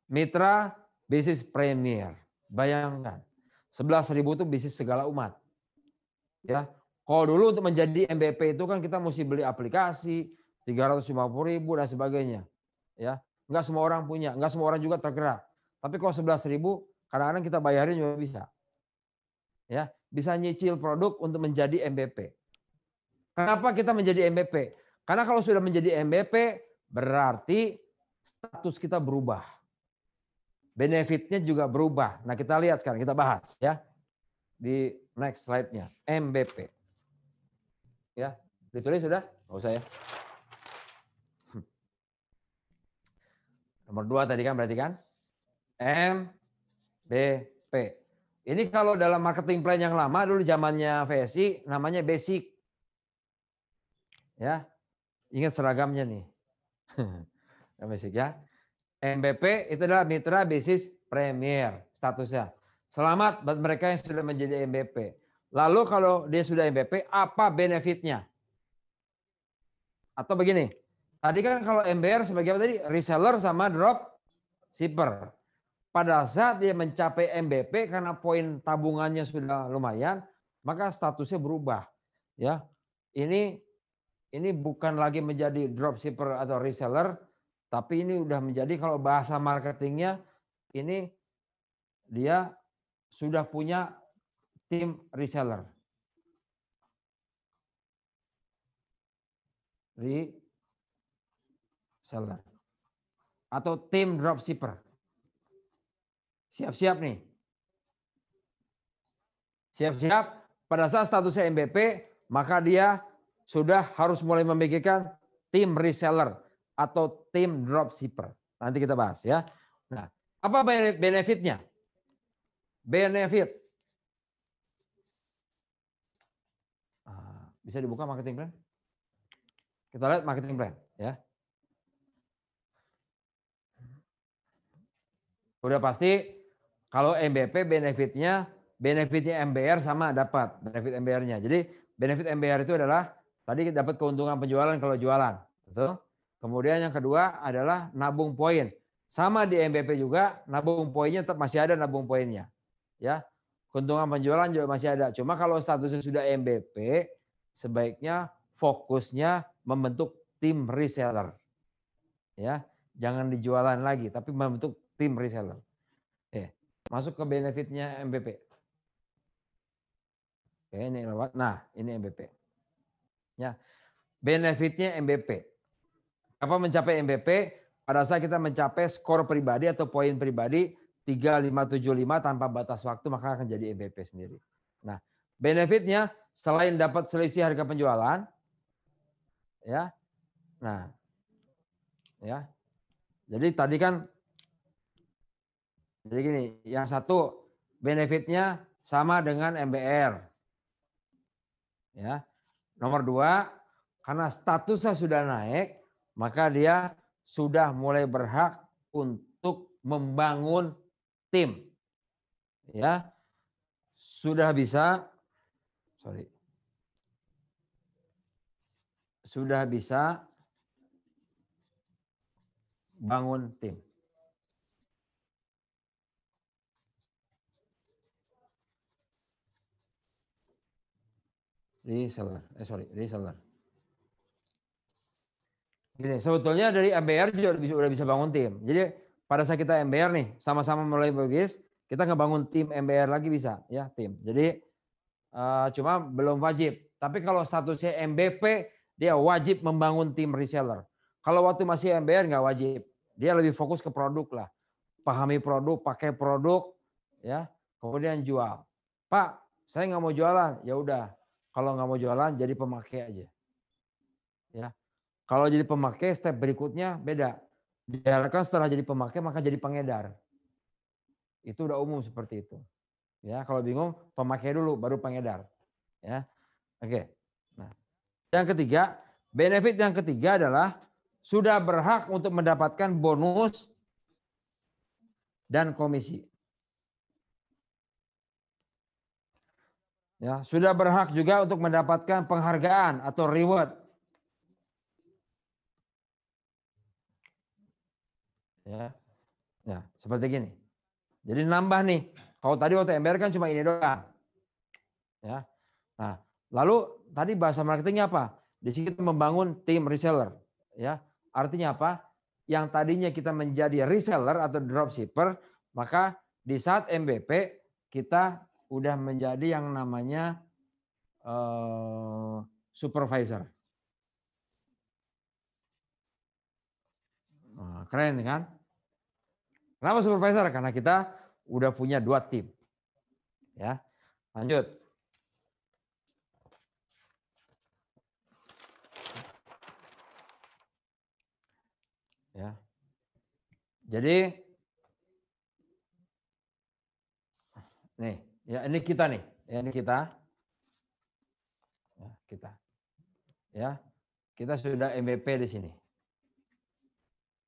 Mitra Bisnis Premier. Bayangkan, 11.000 itu bisnis segala umat. Ya, kalau dulu untuk menjadi MBP itu kan kita mesti beli aplikasi 350.000 dan sebagainya. Ya, nggak semua orang punya, nggak semua orang juga tergerak. Tapi kalau 11.000 kadang-kadang kita bayarin juga bisa. Ya, bisa nyicil produk untuk menjadi MBP. Kenapa kita menjadi MBP? Karena kalau sudah menjadi MBP berarti status kita berubah. Benefitnya juga berubah. Nah, kita lihat sekarang, kita bahas ya. Di next slide-nya, MBP. Ya, ditulis sudah? Nggak usah ya. Nomor 2 tadi kan berarti kan? MBP. Ini kalau dalam marketing plan yang lama dulu zamannya VSI namanya basic. Ya. Ingat seragamnya nih. Basic ya. MBP itu adalah Mitra Bisnis Premier statusnya. Selamat buat mereka yang sudah menjadi MBP. Lalu kalau dia sudah MBP, apa benefitnya? Atau begini, tadi kan kalau MBR sebagai apa tadi? Reseller sama drop shipper. Pada saat dia mencapai MBP karena poin tabungannya sudah lumayan, maka statusnya berubah. Ya, ini bukan lagi menjadi drop shipper atau reseller, tapi ini udah menjadi kalau bahasa marketingnya ini dia sudah punya tim reseller. Reseller. Atau tim dropshipper. Siap-siap nih. Siap-siap pada saat statusnya MBP, maka dia sudah harus mulai memikirkan tim reseller atau tim dropshipper. Nanti kita bahas ya. Nah, apa benefitnya? Benefit. Bisa dibuka marketing plan? Kita lihat marketing plan ya. Udah pasti kalau MBP benefitnya MBR sama dapat benefit MBR-nya. Jadi benefit MBR itu adalah tadi dapat keuntungan penjualan kalau jualan, betul? Kemudian yang kedua adalah nabung poin. Sama di MBP juga nabung poinnya tetap masih ada nabung poinnya. Ya. Keuntungan penjualan juga masih ada. Cuma kalau statusnya sudah MBP sebaiknya fokusnya membentuk tim reseller. Ya, jangan dijualan lagi tapi membentuk tim reseller. Masuk ke benefitnya MBP. Oke, ini lewat. Nah, ini MBP. Ya. Benefitnya MBP. Apa mencapai MBP? Pada saat kita mencapai skor pribadi atau poin pribadi 3575 tanpa batas waktu maka akan jadi MBP sendiri. Nah, benefitnya selain dapat selisih harga penjualan ya. Nah, ya. Jadi tadi kan jadi gini, yang satu benefitnya sama dengan MBR. Ya. Nomor 2, karena statusnya sudah naik, maka dia sudah mulai berhak untuk membangun tim. Ya. Sudah bisa bangun tim. Reseller. Gini, sebetulnya dari MBR juga udah bisa bangun tim. Jadi pada saat kita MBR nih, sama-sama mulai bisnis, kita ngebangun tim MBR lagi bisa, ya tim. Jadi cuma belum wajib. Tapi kalau statusnya MBP, dia wajib membangun tim reseller. Kalau waktu masih MBR nggak wajib. Dia lebih fokus ke produk lah. Pahami produk, pakai produk, ya. Kemudian jual. Pak, saya nggak mau jualan. Ya udah. Kalau nggak mau jualan, jadi pemakai aja. Ya. Kalau jadi pemakai, step berikutnya beda. Diharapkan setelah jadi pemakai, maka jadi pengedar. Itu udah umum seperti itu. Ya, kalau bingung pemakai dulu baru pengedar. Ya. Oke. Nah, yang ketiga, benefit yang ketiga adalah sudah berhak untuk mendapatkan bonus dan komisi. Ya, sudah berhak juga untuk mendapatkan penghargaan atau reward. Ya. Ya, seperti gini. Jadi nambah nih. Kalau tadi waktu MBR kan cuma ini doang. Ya. Nah, lalu tadi bahasa marketingnya apa? Di sini kita membangun tim reseller. Ya. Artinya apa? Yang tadinya kita menjadi reseller atau dropshipper, maka di saat MVP kita udah menjadi yang namanya supervisor. Nah, keren kan? Kenapa supervisor? Karena kita udah punya 2 tim. Ya, lanjut. Ya. Jadi nih, ya ini kita nih, ya ini kita. Ya, kita. Ya. Kita sudah MVP di sini.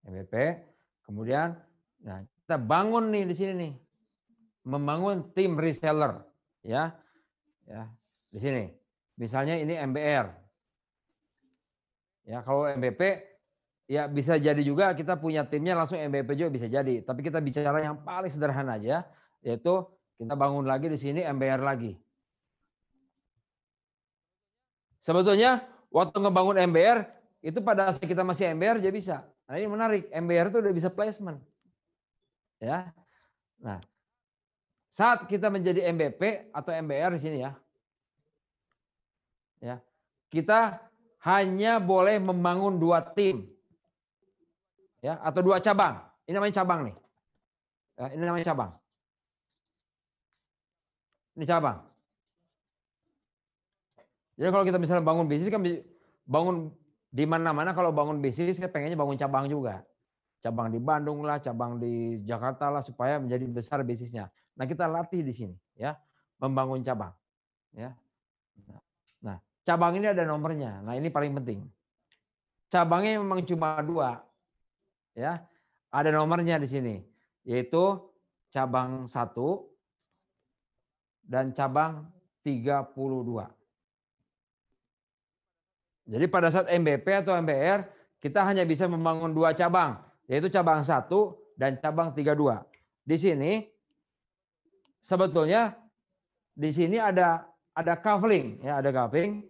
MVP, kemudian nah kita bangun nih di sini nih. Membangun tim reseller, ya. Ya, di sini. Misalnya ini MBR. Ya, kalau MVP ya bisa jadi juga kita punya timnya langsung MVP juga bisa jadi. Tapi kita bicara yang paling sederhana aja, yaitu kita bangun lagi di sini MBR lagi. Sebetulnya waktu ngebangun MBR itu pada saat kita masih MBR dia bisa. Nah ini menarik, MBR itu udah bisa placement. Ya. Nah, saat kita menjadi MVP atau MBR di sini ya. Ya. Kita hanya boleh membangun 2 tim. Ya, atau 2 cabang. Ini namanya cabang nih. Ya, ini namanya cabang. Ini cabang. Jadi kalau kita misalnya bangun bisnis kan bangun di mana-mana kalau bangun bisnis kan pengennya bangun cabang juga. Cabang di Bandung lah, cabang di Jakarta lah supaya menjadi besar bisnisnya. Nah, kita latih di sini ya, membangun cabang ya. Nah, cabang ini ada nomornya. Nah, ini paling penting. Cabangnya memang cuma 2 ya. Ada nomornya di sini, yaitu cabang 1 dan cabang 32. Jadi pada saat MVP atau MBR, kita hanya bisa membangun 2 cabang, yaitu cabang 1 dan cabang 32. Di sini sebetulnya di sini ada coupling ya, ada coupling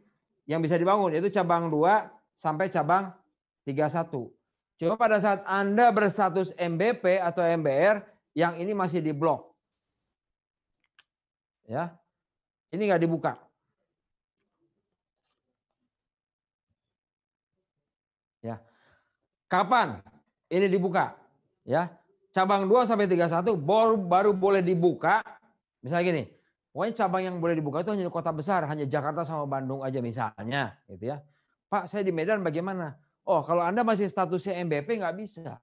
yang bisa dibangun yaitu cabang 2 sampai cabang 31. Cuma pada saat Anda berstatus MVP atau MBR, yang ini masih diblok. Ya. Ini enggak dibuka. Ya. Kapan ini dibuka? Ya. Cabang 2 sampai 31 baru boleh dibuka. Misalnya gini, pokoknya cabang yang boleh dibuka itu hanya kota besar, hanya Jakarta sama Bandung aja misalnya, gitu ya. Pak, saya di Medan bagaimana? Oh, kalau Anda masih statusnya MVP nggak bisa.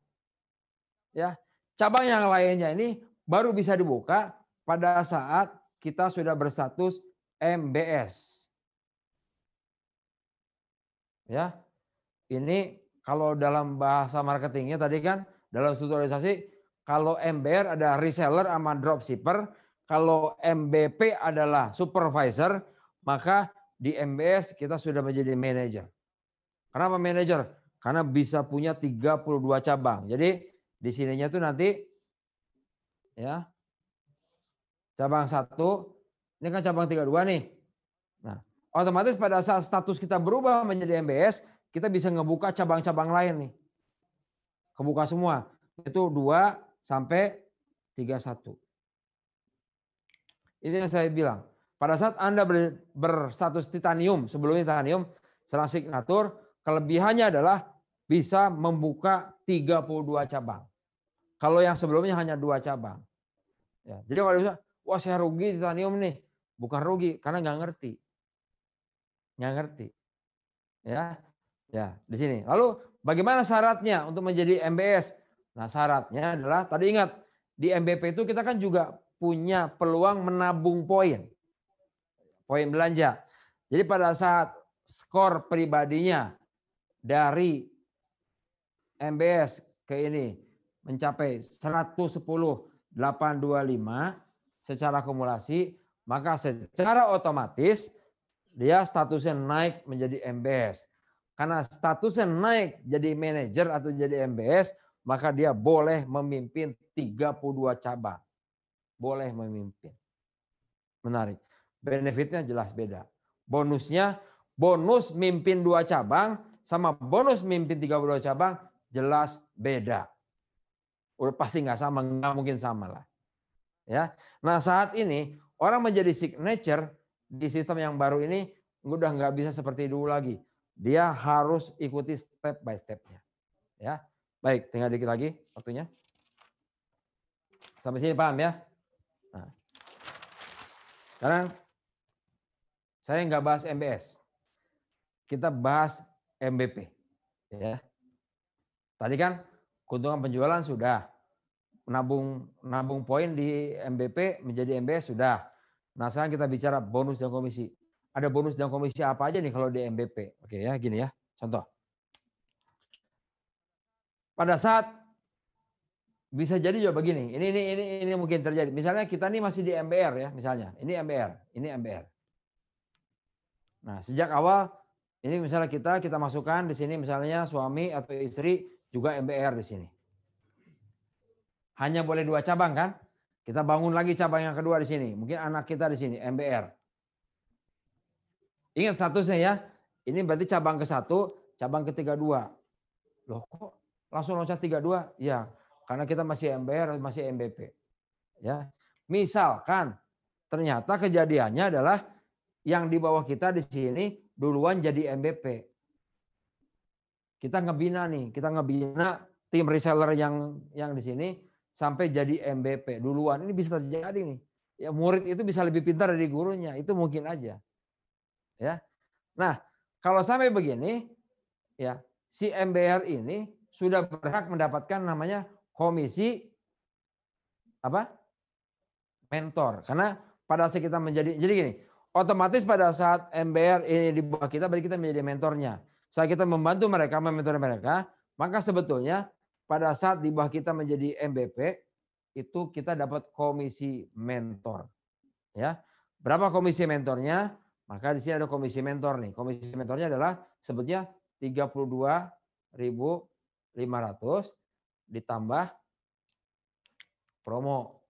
Ya. Cabang yang lainnya ini baru bisa dibuka pada saat kita sudah berstatus MBS. Ya. Ini kalau dalam bahasa marketingnya tadi kan dalam strukturalisasi kalau MBR ada reseller sama dropshipper, kalau MVP adalah supervisor, maka di MBS kita sudah menjadi manajer. Kenapa manajer? Karena bisa punya 32 cabang. Jadi di sininya tuh nanti ya cabang 1, ini kan cabang 32 nih. Nah, otomatis pada saat status kita berubah menjadi MBS, kita bisa ngebuka cabang-cabang lain nih. Kebuka semua. Itu 2 sampai 31. Ini yang saya bilang. Pada saat Anda berstatus titanium, sebelumnya titanium, setelah signatur, kelebihannya adalah bisa membuka 32 cabang. Kalau yang sebelumnya hanya 2 cabang. Ya, jadi kalau bisa, wah saya rugi titanium nih. Bukan rugi, karena nggak ngerti. Nggak ngerti. Ya, ya di sini. Lalu bagaimana syaratnya untuk menjadi MBS? Nah syaratnya adalah tadi ingat di MBP itu kita kan juga punya peluang menabung poin belanja. Jadi pada saat skor pribadinya dari MBS ke ini mencapai 110.825 secara akumulasi, maka secara otomatis dia statusnya naik menjadi MBS. Karena statusnya naik jadi manajer atau jadi MBS, maka dia boleh memimpin 32 cabang. Boleh memimpin. Menarik. Benefitnya jelas beda. Bonusnya, bonus mimpin 2 cabang sama bonus mimpin 32 cabang jelas beda. Udah pasti nggak sama, nggak mungkin sama lah. Ya. Nah saat ini orang menjadi signature di sistem yang baru ini udah nggak bisa seperti dulu lagi. Dia harus ikuti step by stepnya. Ya, baik, tinggal dikit lagi waktunya. Sampai sini paham ya? Nah, sekarang saya nggak bahas MBS, kita bahas MBP. Ya, tadi kan keuntungan penjualan sudah, nabung poin di MBP menjadi MBS sudah. Nah sekarang kita bicara bonus dan komisi. Ada bonus dan komisi apa aja nih kalau di MBP? Oke ya, gini ya, contoh. Pada saat bisa jadi juga begini, ini mungkin terjadi. Misalnya kita nih masih di MBR ya, misalnya. Ini MBR. Nah, sejak awal ini misalnya kita masukkan di sini misalnya suami atau istri juga MBR di sini. Hanya boleh 2 cabang kan? Kita bangun lagi cabang yang kedua di sini. Mungkin anak kita di sini MBR. Ingat statusnya ya. Ini berarti cabang ke-1, cabang ke-32. Loh kok langsung loncat 32? Ya, karena kita masih MBR, masih MBP. Ya. Misalkan ternyata kejadiannya adalah yang di bawah kita di sini duluan jadi MBP. Kita ngebina tim reseller yang di sini sampai jadi MBP duluan. Ini bisa terjadi nih. Ya murid itu bisa lebih pintar dari gurunya, itu mungkin aja. Ya. Nah, kalau sampai begini ya, si MBR ini sudah berhak mendapatkan namanya komisi apa? Mentor. Karena pada saat kita jadi gini, otomatis pada saat MBR ini di bawah kita, berarti kita menjadi mentornya. Saat kita membantu mereka, mementor mereka, maka sebetulnya pada saat di bawah kita menjadi MBP, itu kita dapat komisi mentor. Ya, berapa komisi mentornya? Maka di sini ada komisi mentor nih. Komisi mentornya adalah sebetulnya 32.500 ditambah promo.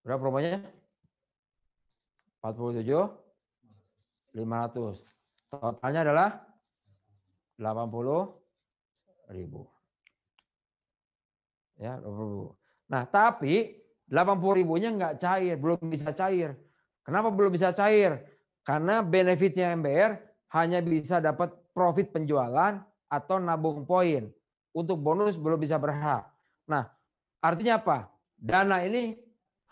Berapa promonya? 47.500. Totalnya adalah 80.000. Ya, 80.000. Nah, tapi 80.000-nya nggak cair, belum bisa cair. Kenapa belum bisa cair? Karena benefitnya MBR hanya bisa dapat profit penjualan atau nabung poin. Untuk bonus belum bisa berhak. Nah, artinya apa? Dana ini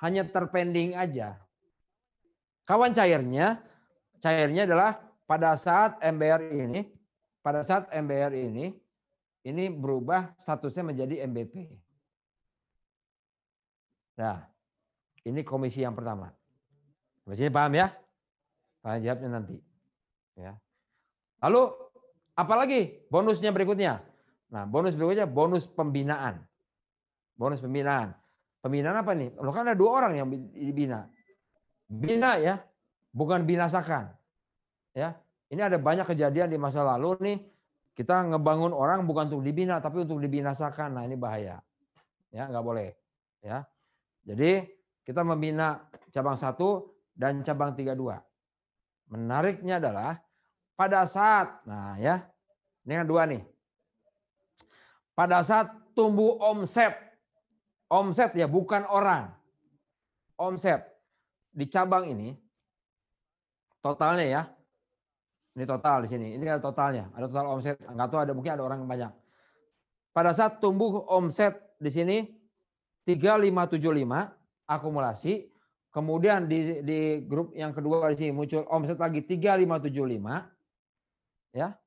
hanya terpending aja. Kawan cairnya adalah pada saat MBR ini berubah statusnya menjadi MBP. Nah, ini komisi yang pertama. Sampai sini paham ya? Tanya jawabnya nanti. Ya. Lalu apalagi bonusnya berikutnya? Nah, bonus berikutnya bonus pembinaan. Bonus pembinaan. Pembinaan apa nih? Loh kan ada 2 orang yang dibina. Bina ya, bukan binasakan. Ya, ini ada banyak kejadian di masa lalu nih, kita ngebangun orang bukan untuk dibina tapi untuk dibinasakan. Nah, ini bahaya. Ya, nggak boleh. Ya. Jadi, kita membina cabang 1 dan cabang 32. Menariknya adalah pada saat, nah ya, ini kan 2 nih. Pada saat tumbuh omset ya, bukan orang. Omset di cabang ini totalnya ya. Ini total di sini. Ini ada totalnya. Ada total omset. Enggak tahu ada, mungkin ada orang yang banyak. Pada saat tumbuh omset di sini 3575 akumulasi. Kemudian di grup yang kedua di sini muncul omset lagi 3575. Ya.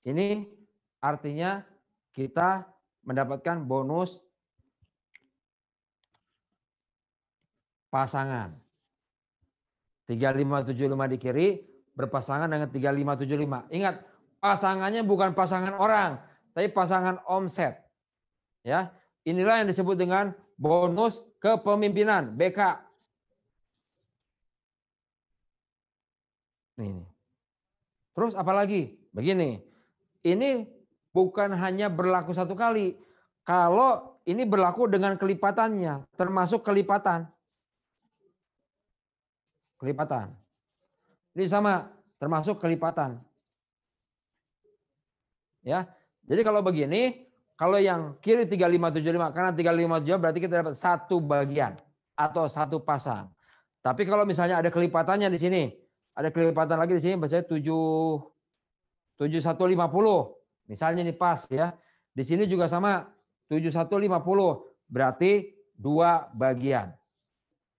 Ini artinya kita mendapatkan bonus pasangan. 3575 di kiri berpasangan dengan 3575. Ingat, pasangannya bukan pasangan orang, tapi pasangan omset. Ya, inilah yang disebut dengan bonus kepemimpinan, BK. Nih. Terus apalagi? Begini, ini bukan hanya berlaku satu kali. Kalau ini berlaku dengan kelipatannya, termasuk kelipatan. Kelipatan. Ini sama, termasuk kelipatan. Ya. Jadi kalau begini, kalau yang kiri 3575, karena 3575 berarti kita dapat satu bagian atau satu pasang. Tapi kalau misalnya ada kelipatannya di sini, ada kelipatan lagi di sini, misalnya 7150. Misalnya ini pas ya. Di sini juga sama 7150. Berarti 2 bagian.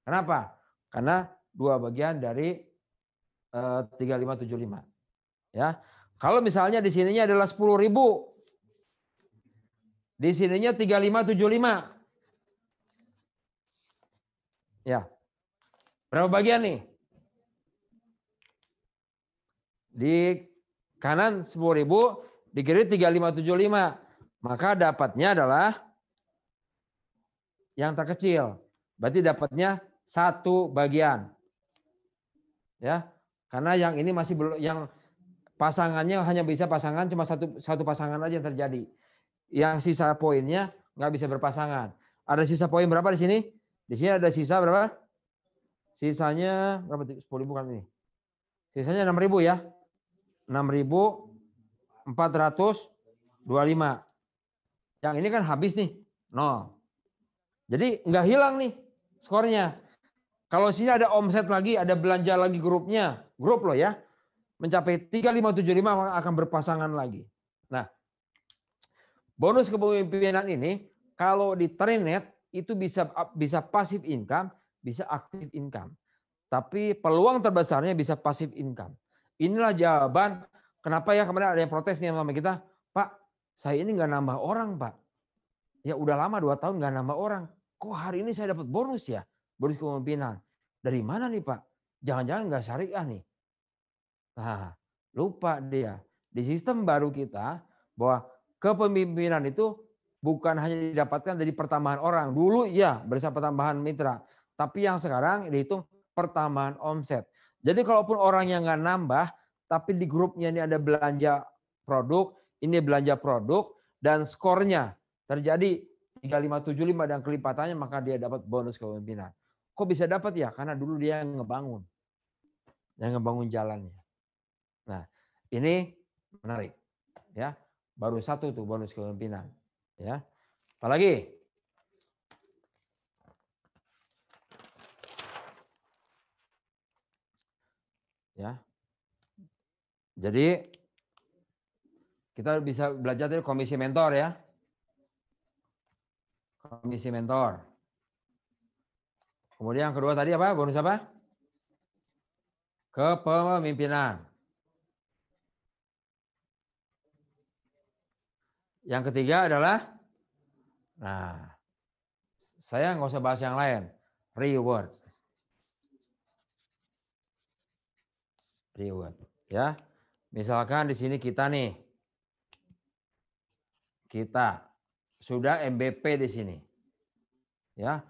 Kenapa? Karena 2 bagian dari 3575. Ya. Kalau misalnya di sininya adalah 10.000. Di sininya 3575. Ya. Berapa bagian nih? Di kanan 10.000, di kiri 3575. Maka dapatnya adalah yang terkecil. Berarti dapatnya 1 bagian. Ya. Karena yang ini masih belum, yang pasangannya hanya bisa pasangan, cuma satu pasangan aja yang terjadi. Yang sisa poinnya nggak bisa berpasangan. Ada sisa poin berapa di sini? Di sini ada sisa berapa? Sisanya berapa? 10.000 kan ini. Sisanya 6.000 ya. 6.425. Yang ini kan habis nih. 0. Jadi nggak hilang nih skornya. Kalau sini ada omset lagi, ada belanja lagi grupnya. Grup loh ya. Mencapai 3575 akan berpasangan lagi. Nah, bonus kepemimpinan ini kalau di Trainet itu bisa passive income, bisa active income. Tapi peluang terbesarnya bisa passive income. Inilah jawaban kenapa ya kemarin ada yang protes nih sama kita, Pak, saya ini nggak nambah orang, Pak. Ya udah lama 2 tahun nggak nambah orang. Kok hari ini saya dapat bonus ya? Bonus kepemimpinan. Dari mana nih, Pak? Jangan-jangan nggak syariah nih. Nah, lupa dia. Di sistem baru kita bahwa kepemimpinan itu bukan hanya didapatkan dari pertambahan orang. Dulu ya bersama pertambahan mitra. Tapi yang sekarang dihitung pertambahan omset. Jadi kalaupun orang yang nggak nambah, tapi di grupnya ini ada belanja produk, ini belanja produk, dan skornya terjadi 3575 dan kelipatannya, maka dia dapat bonus kepemimpinan. Kok bisa dapat ya? Karena dulu dia yang ngebangun. Yang ngebangun jalannya. Nah, ini menarik. Ya, baru 1 tuh bonus kepemimpinan. Ya, apalagi? Ya, jadi kita bisa belajar dari komisi mentor ya. Komisi mentor. Kemudian yang kedua tadi apa? Bonus apa? Kepemimpinan. Yang ketiga adalah, nah, saya nggak usah bahas yang lain. Reward. Reward. Ya, misalkan di sini kita nih, kita sudah MVP di sini. Ya,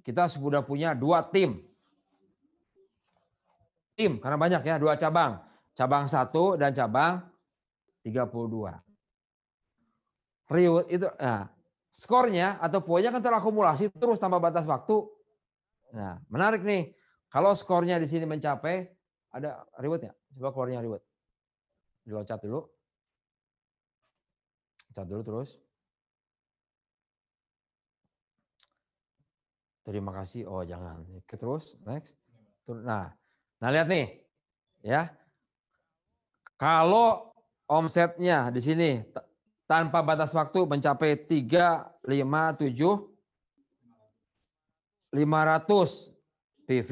kita sudah punya 2 tim. Tim, karena banyak ya, 2 cabang. Cabang 1 dan cabang 32. Reward itu, nah, skornya atau poinnya kan terakumulasi terus tanpa batas waktu. Nah, menarik nih. Kalau skornya di sini mencapai, ada reward ya? Coba keluarnya reward. Diloncat dulu. Loncat dulu terus. Terima kasih. Oh, jangan. Terus, next. Nah, lihat nih. Ya. Kalau omsetnya di sini tanpa batas waktu mencapai 500 PV,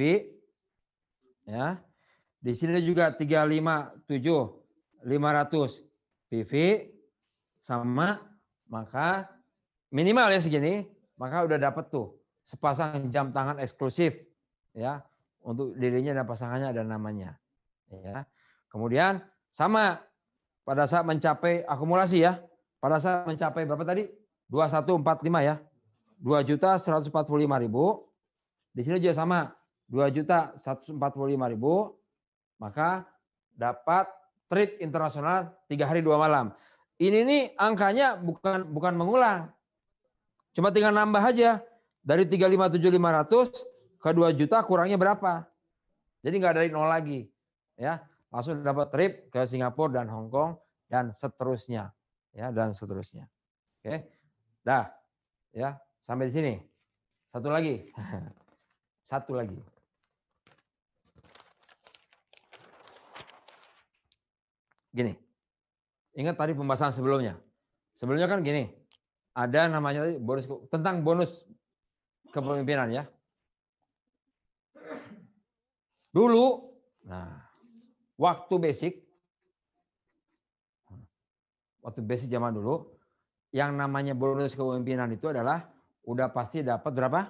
ya. Di sini juga 500 PV sama, maka minimal ya segini, maka udah dapat tuh sepasang jam tangan eksklusif ya. Untuk dirinya dan pasangannya ada namanya. Ya. Kemudian sama pada saat mencapai akumulasi ya. Pada saat mencapai berapa tadi? 2145 ya. 2.145.000. Di sini juga sama. 2.145.000. Maka dapat trip internasional 3 hari 2 malam. Ini nih angkanya bukan mengulang. Cuma tinggal nambah aja. Dari 357.500 ke 2 juta kurangnya berapa? Jadi nggak dari nol lagi. Ya, langsung dapat trip ke Singapura dan Hong Kong dan seterusnya. Ya, dan seterusnya. Oke. Dah. Ya, sampai di sini. Satu lagi. Satu lagi. Gini. Ingat tadi pembahasan sebelumnya. Sebelumnya kan gini. Ada namanya bonus tentang bonus kepemimpinan ya. Dulu, nah, waktu basic zaman dulu, yang namanya bonus kepemimpinan itu adalah udah pasti dapat berapa?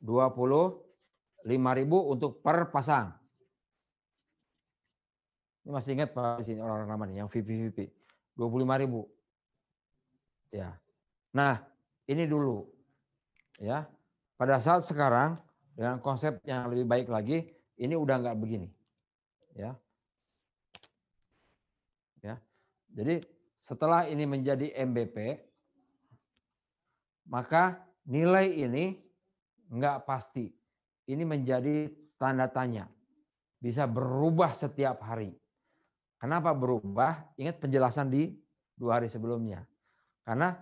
25.000 untuk per pasang. Ini masih ingat Pak di sini orang-orang lama nih yang VP 25.000. Ya. Nah, ini dulu. Ya. Pada saat sekarang dengan konsep yang lebih baik lagi, ini udah nggak begini. Ya. Ya. Jadi setelah ini menjadi MBP, maka nilai ini nggak pasti. Ini menjadi tanda tanya. Bisa berubah setiap hari. Kenapa berubah? Ingat penjelasan di 2 hari sebelumnya. Karena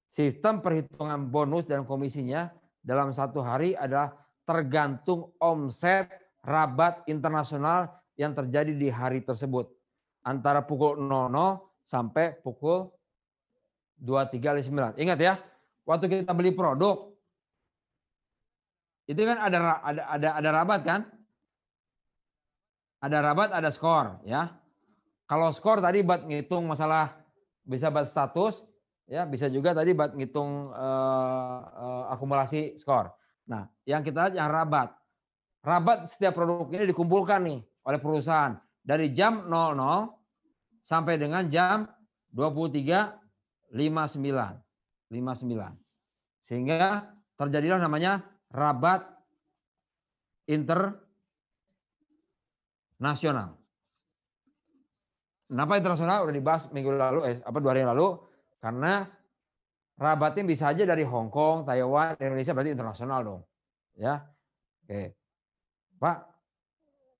sistem perhitungan bonus dan komisinya dalam 1 hari adalah tergantung omset rabat internasional yang terjadi di hari tersebut. Antara pukul 00 sampai pukul 23.59. Ingat ya, waktu kita beli produk, itu kan ada rabat kan? Ada rabat, ada skor ya. Kalau skor tadi buat ngitung masalah bisa buat status, ya bisa juga tadi buat ngitung akumulasi skor. Nah, yang kita lihat yang rabat. Rabat setiap produk ini dikumpulkan nih oleh perusahaan dari jam 00 sampai dengan jam 23.59. Sehingga terjadilah namanya rabat internasional. Kenapa internasional? Udah dibahas minggu lalu, 2 hari yang lalu. Karena rabatnya bisa aja dari Hong Kong, Taiwan, Indonesia, berarti internasional dong. Ya, oke. Pak,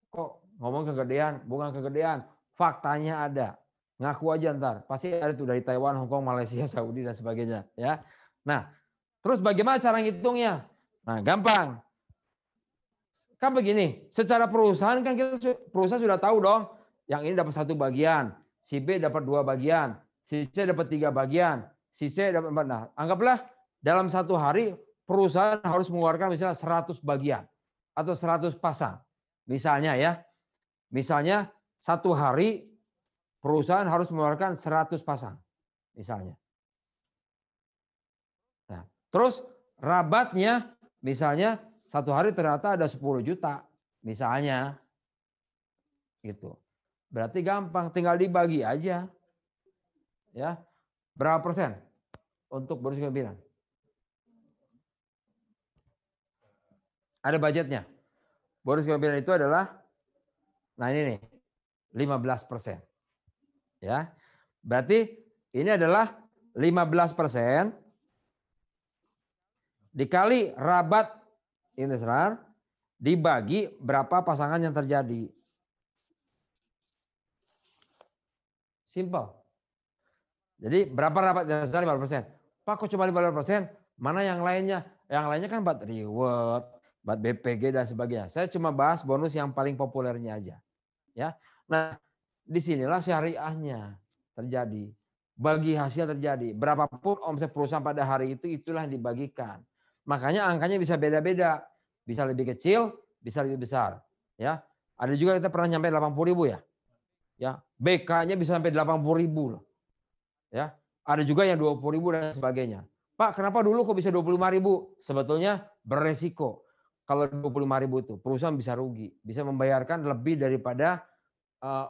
kok ngomong kegedean? Bukan kegedean. Faktanya ada. Ngaku aja ntar. Pasti ada tuh dari Taiwan, Hong Kong, Malaysia, Saudi, dan sebagainya. Ya. Nah, terus bagaimana cara ngitungnya? Nah, gampang. Kan begini, secara perusahaan kan perusahaan sudah tahu dong. Yang ini dapat 1 bagian, si B dapat 2 bagian, si C dapat 3 bagian, si C dapat 4. Nah, anggaplah dalam 1 hari perusahaan harus mengeluarkan misalnya 100 bagian atau 100 pasang. Misalnya ya, misalnya 1 hari perusahaan harus mengeluarkan 100 pasang. Misalnya. Nah, terus rabatnya misalnya 1 hari ternyata ada 10 juta. Misalnya. Gitu. Berarti gampang, tinggal dibagi aja. Ya. Berapa persen untuk bonus kepemimpinan? Ada budgetnya. Bonus kepemimpinan itu adalah, nah ini nih, 15%. Ya. Berarti ini adalah 15% dikali rabat internasional dibagi berapa pasangan yang terjadi. Simple. Jadi berapa rabat internasional? 5%. Pak kok cuma 15%? Mana yang lainnya? Yang lainnya kan buat reward, buat BPG dan sebagainya. Saya cuma bahas bonus yang paling populernya aja. Ya. Nah, disinilah syariahnya terjadi. Bagi hasil terjadi. Berapapun omset perusahaan pada hari itu, itulah yang dibagikan. Makanya angkanya bisa beda-beda. Bisa lebih kecil, bisa lebih besar. Ya. Ada juga kita pernah nyampe 80.000 ya. Ya, BK-nya bisa sampai 80.000 loh. Ya, ada juga yang 20.000 dan sebagainya. Pak, kenapa dulu kok bisa 25.000? Sebetulnya beresiko. kalau 25.000 itu perusahaan bisa rugi, bisa membayarkan lebih daripada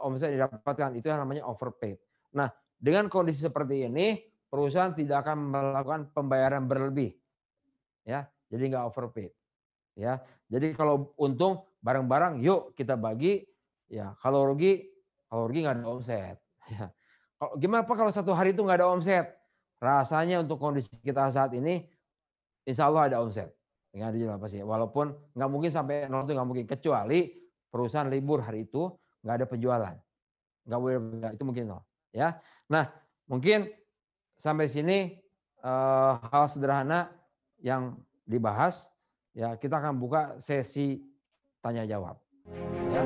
omset yang didapatkan, itu yang namanya overpaid. Nah, dengan kondisi seperti ini, perusahaan tidak akan melakukan pembayaran berlebih, ya. Jadi nggak overpaid, ya. Jadi kalau untung bareng-bareng, yuk kita bagi. Ya, kalau rugi nggak ada omset. Ya. Gimana Pak kalau satu hari itu nggak ada omset? Rasanya untuk kondisi kita saat ini, insya Allah ada omset. Nggak ada pasti. Walaupun nggak mungkin sampai nol itu nggak mungkin. Kecuali perusahaan libur hari itu nggak ada penjualan. Nggak boleh, itu mungkin nol. Ya. Nah, mungkin sampai sini hal sederhana yang dibahas. Ya, kita akan buka sesi tanya jawab. Ya.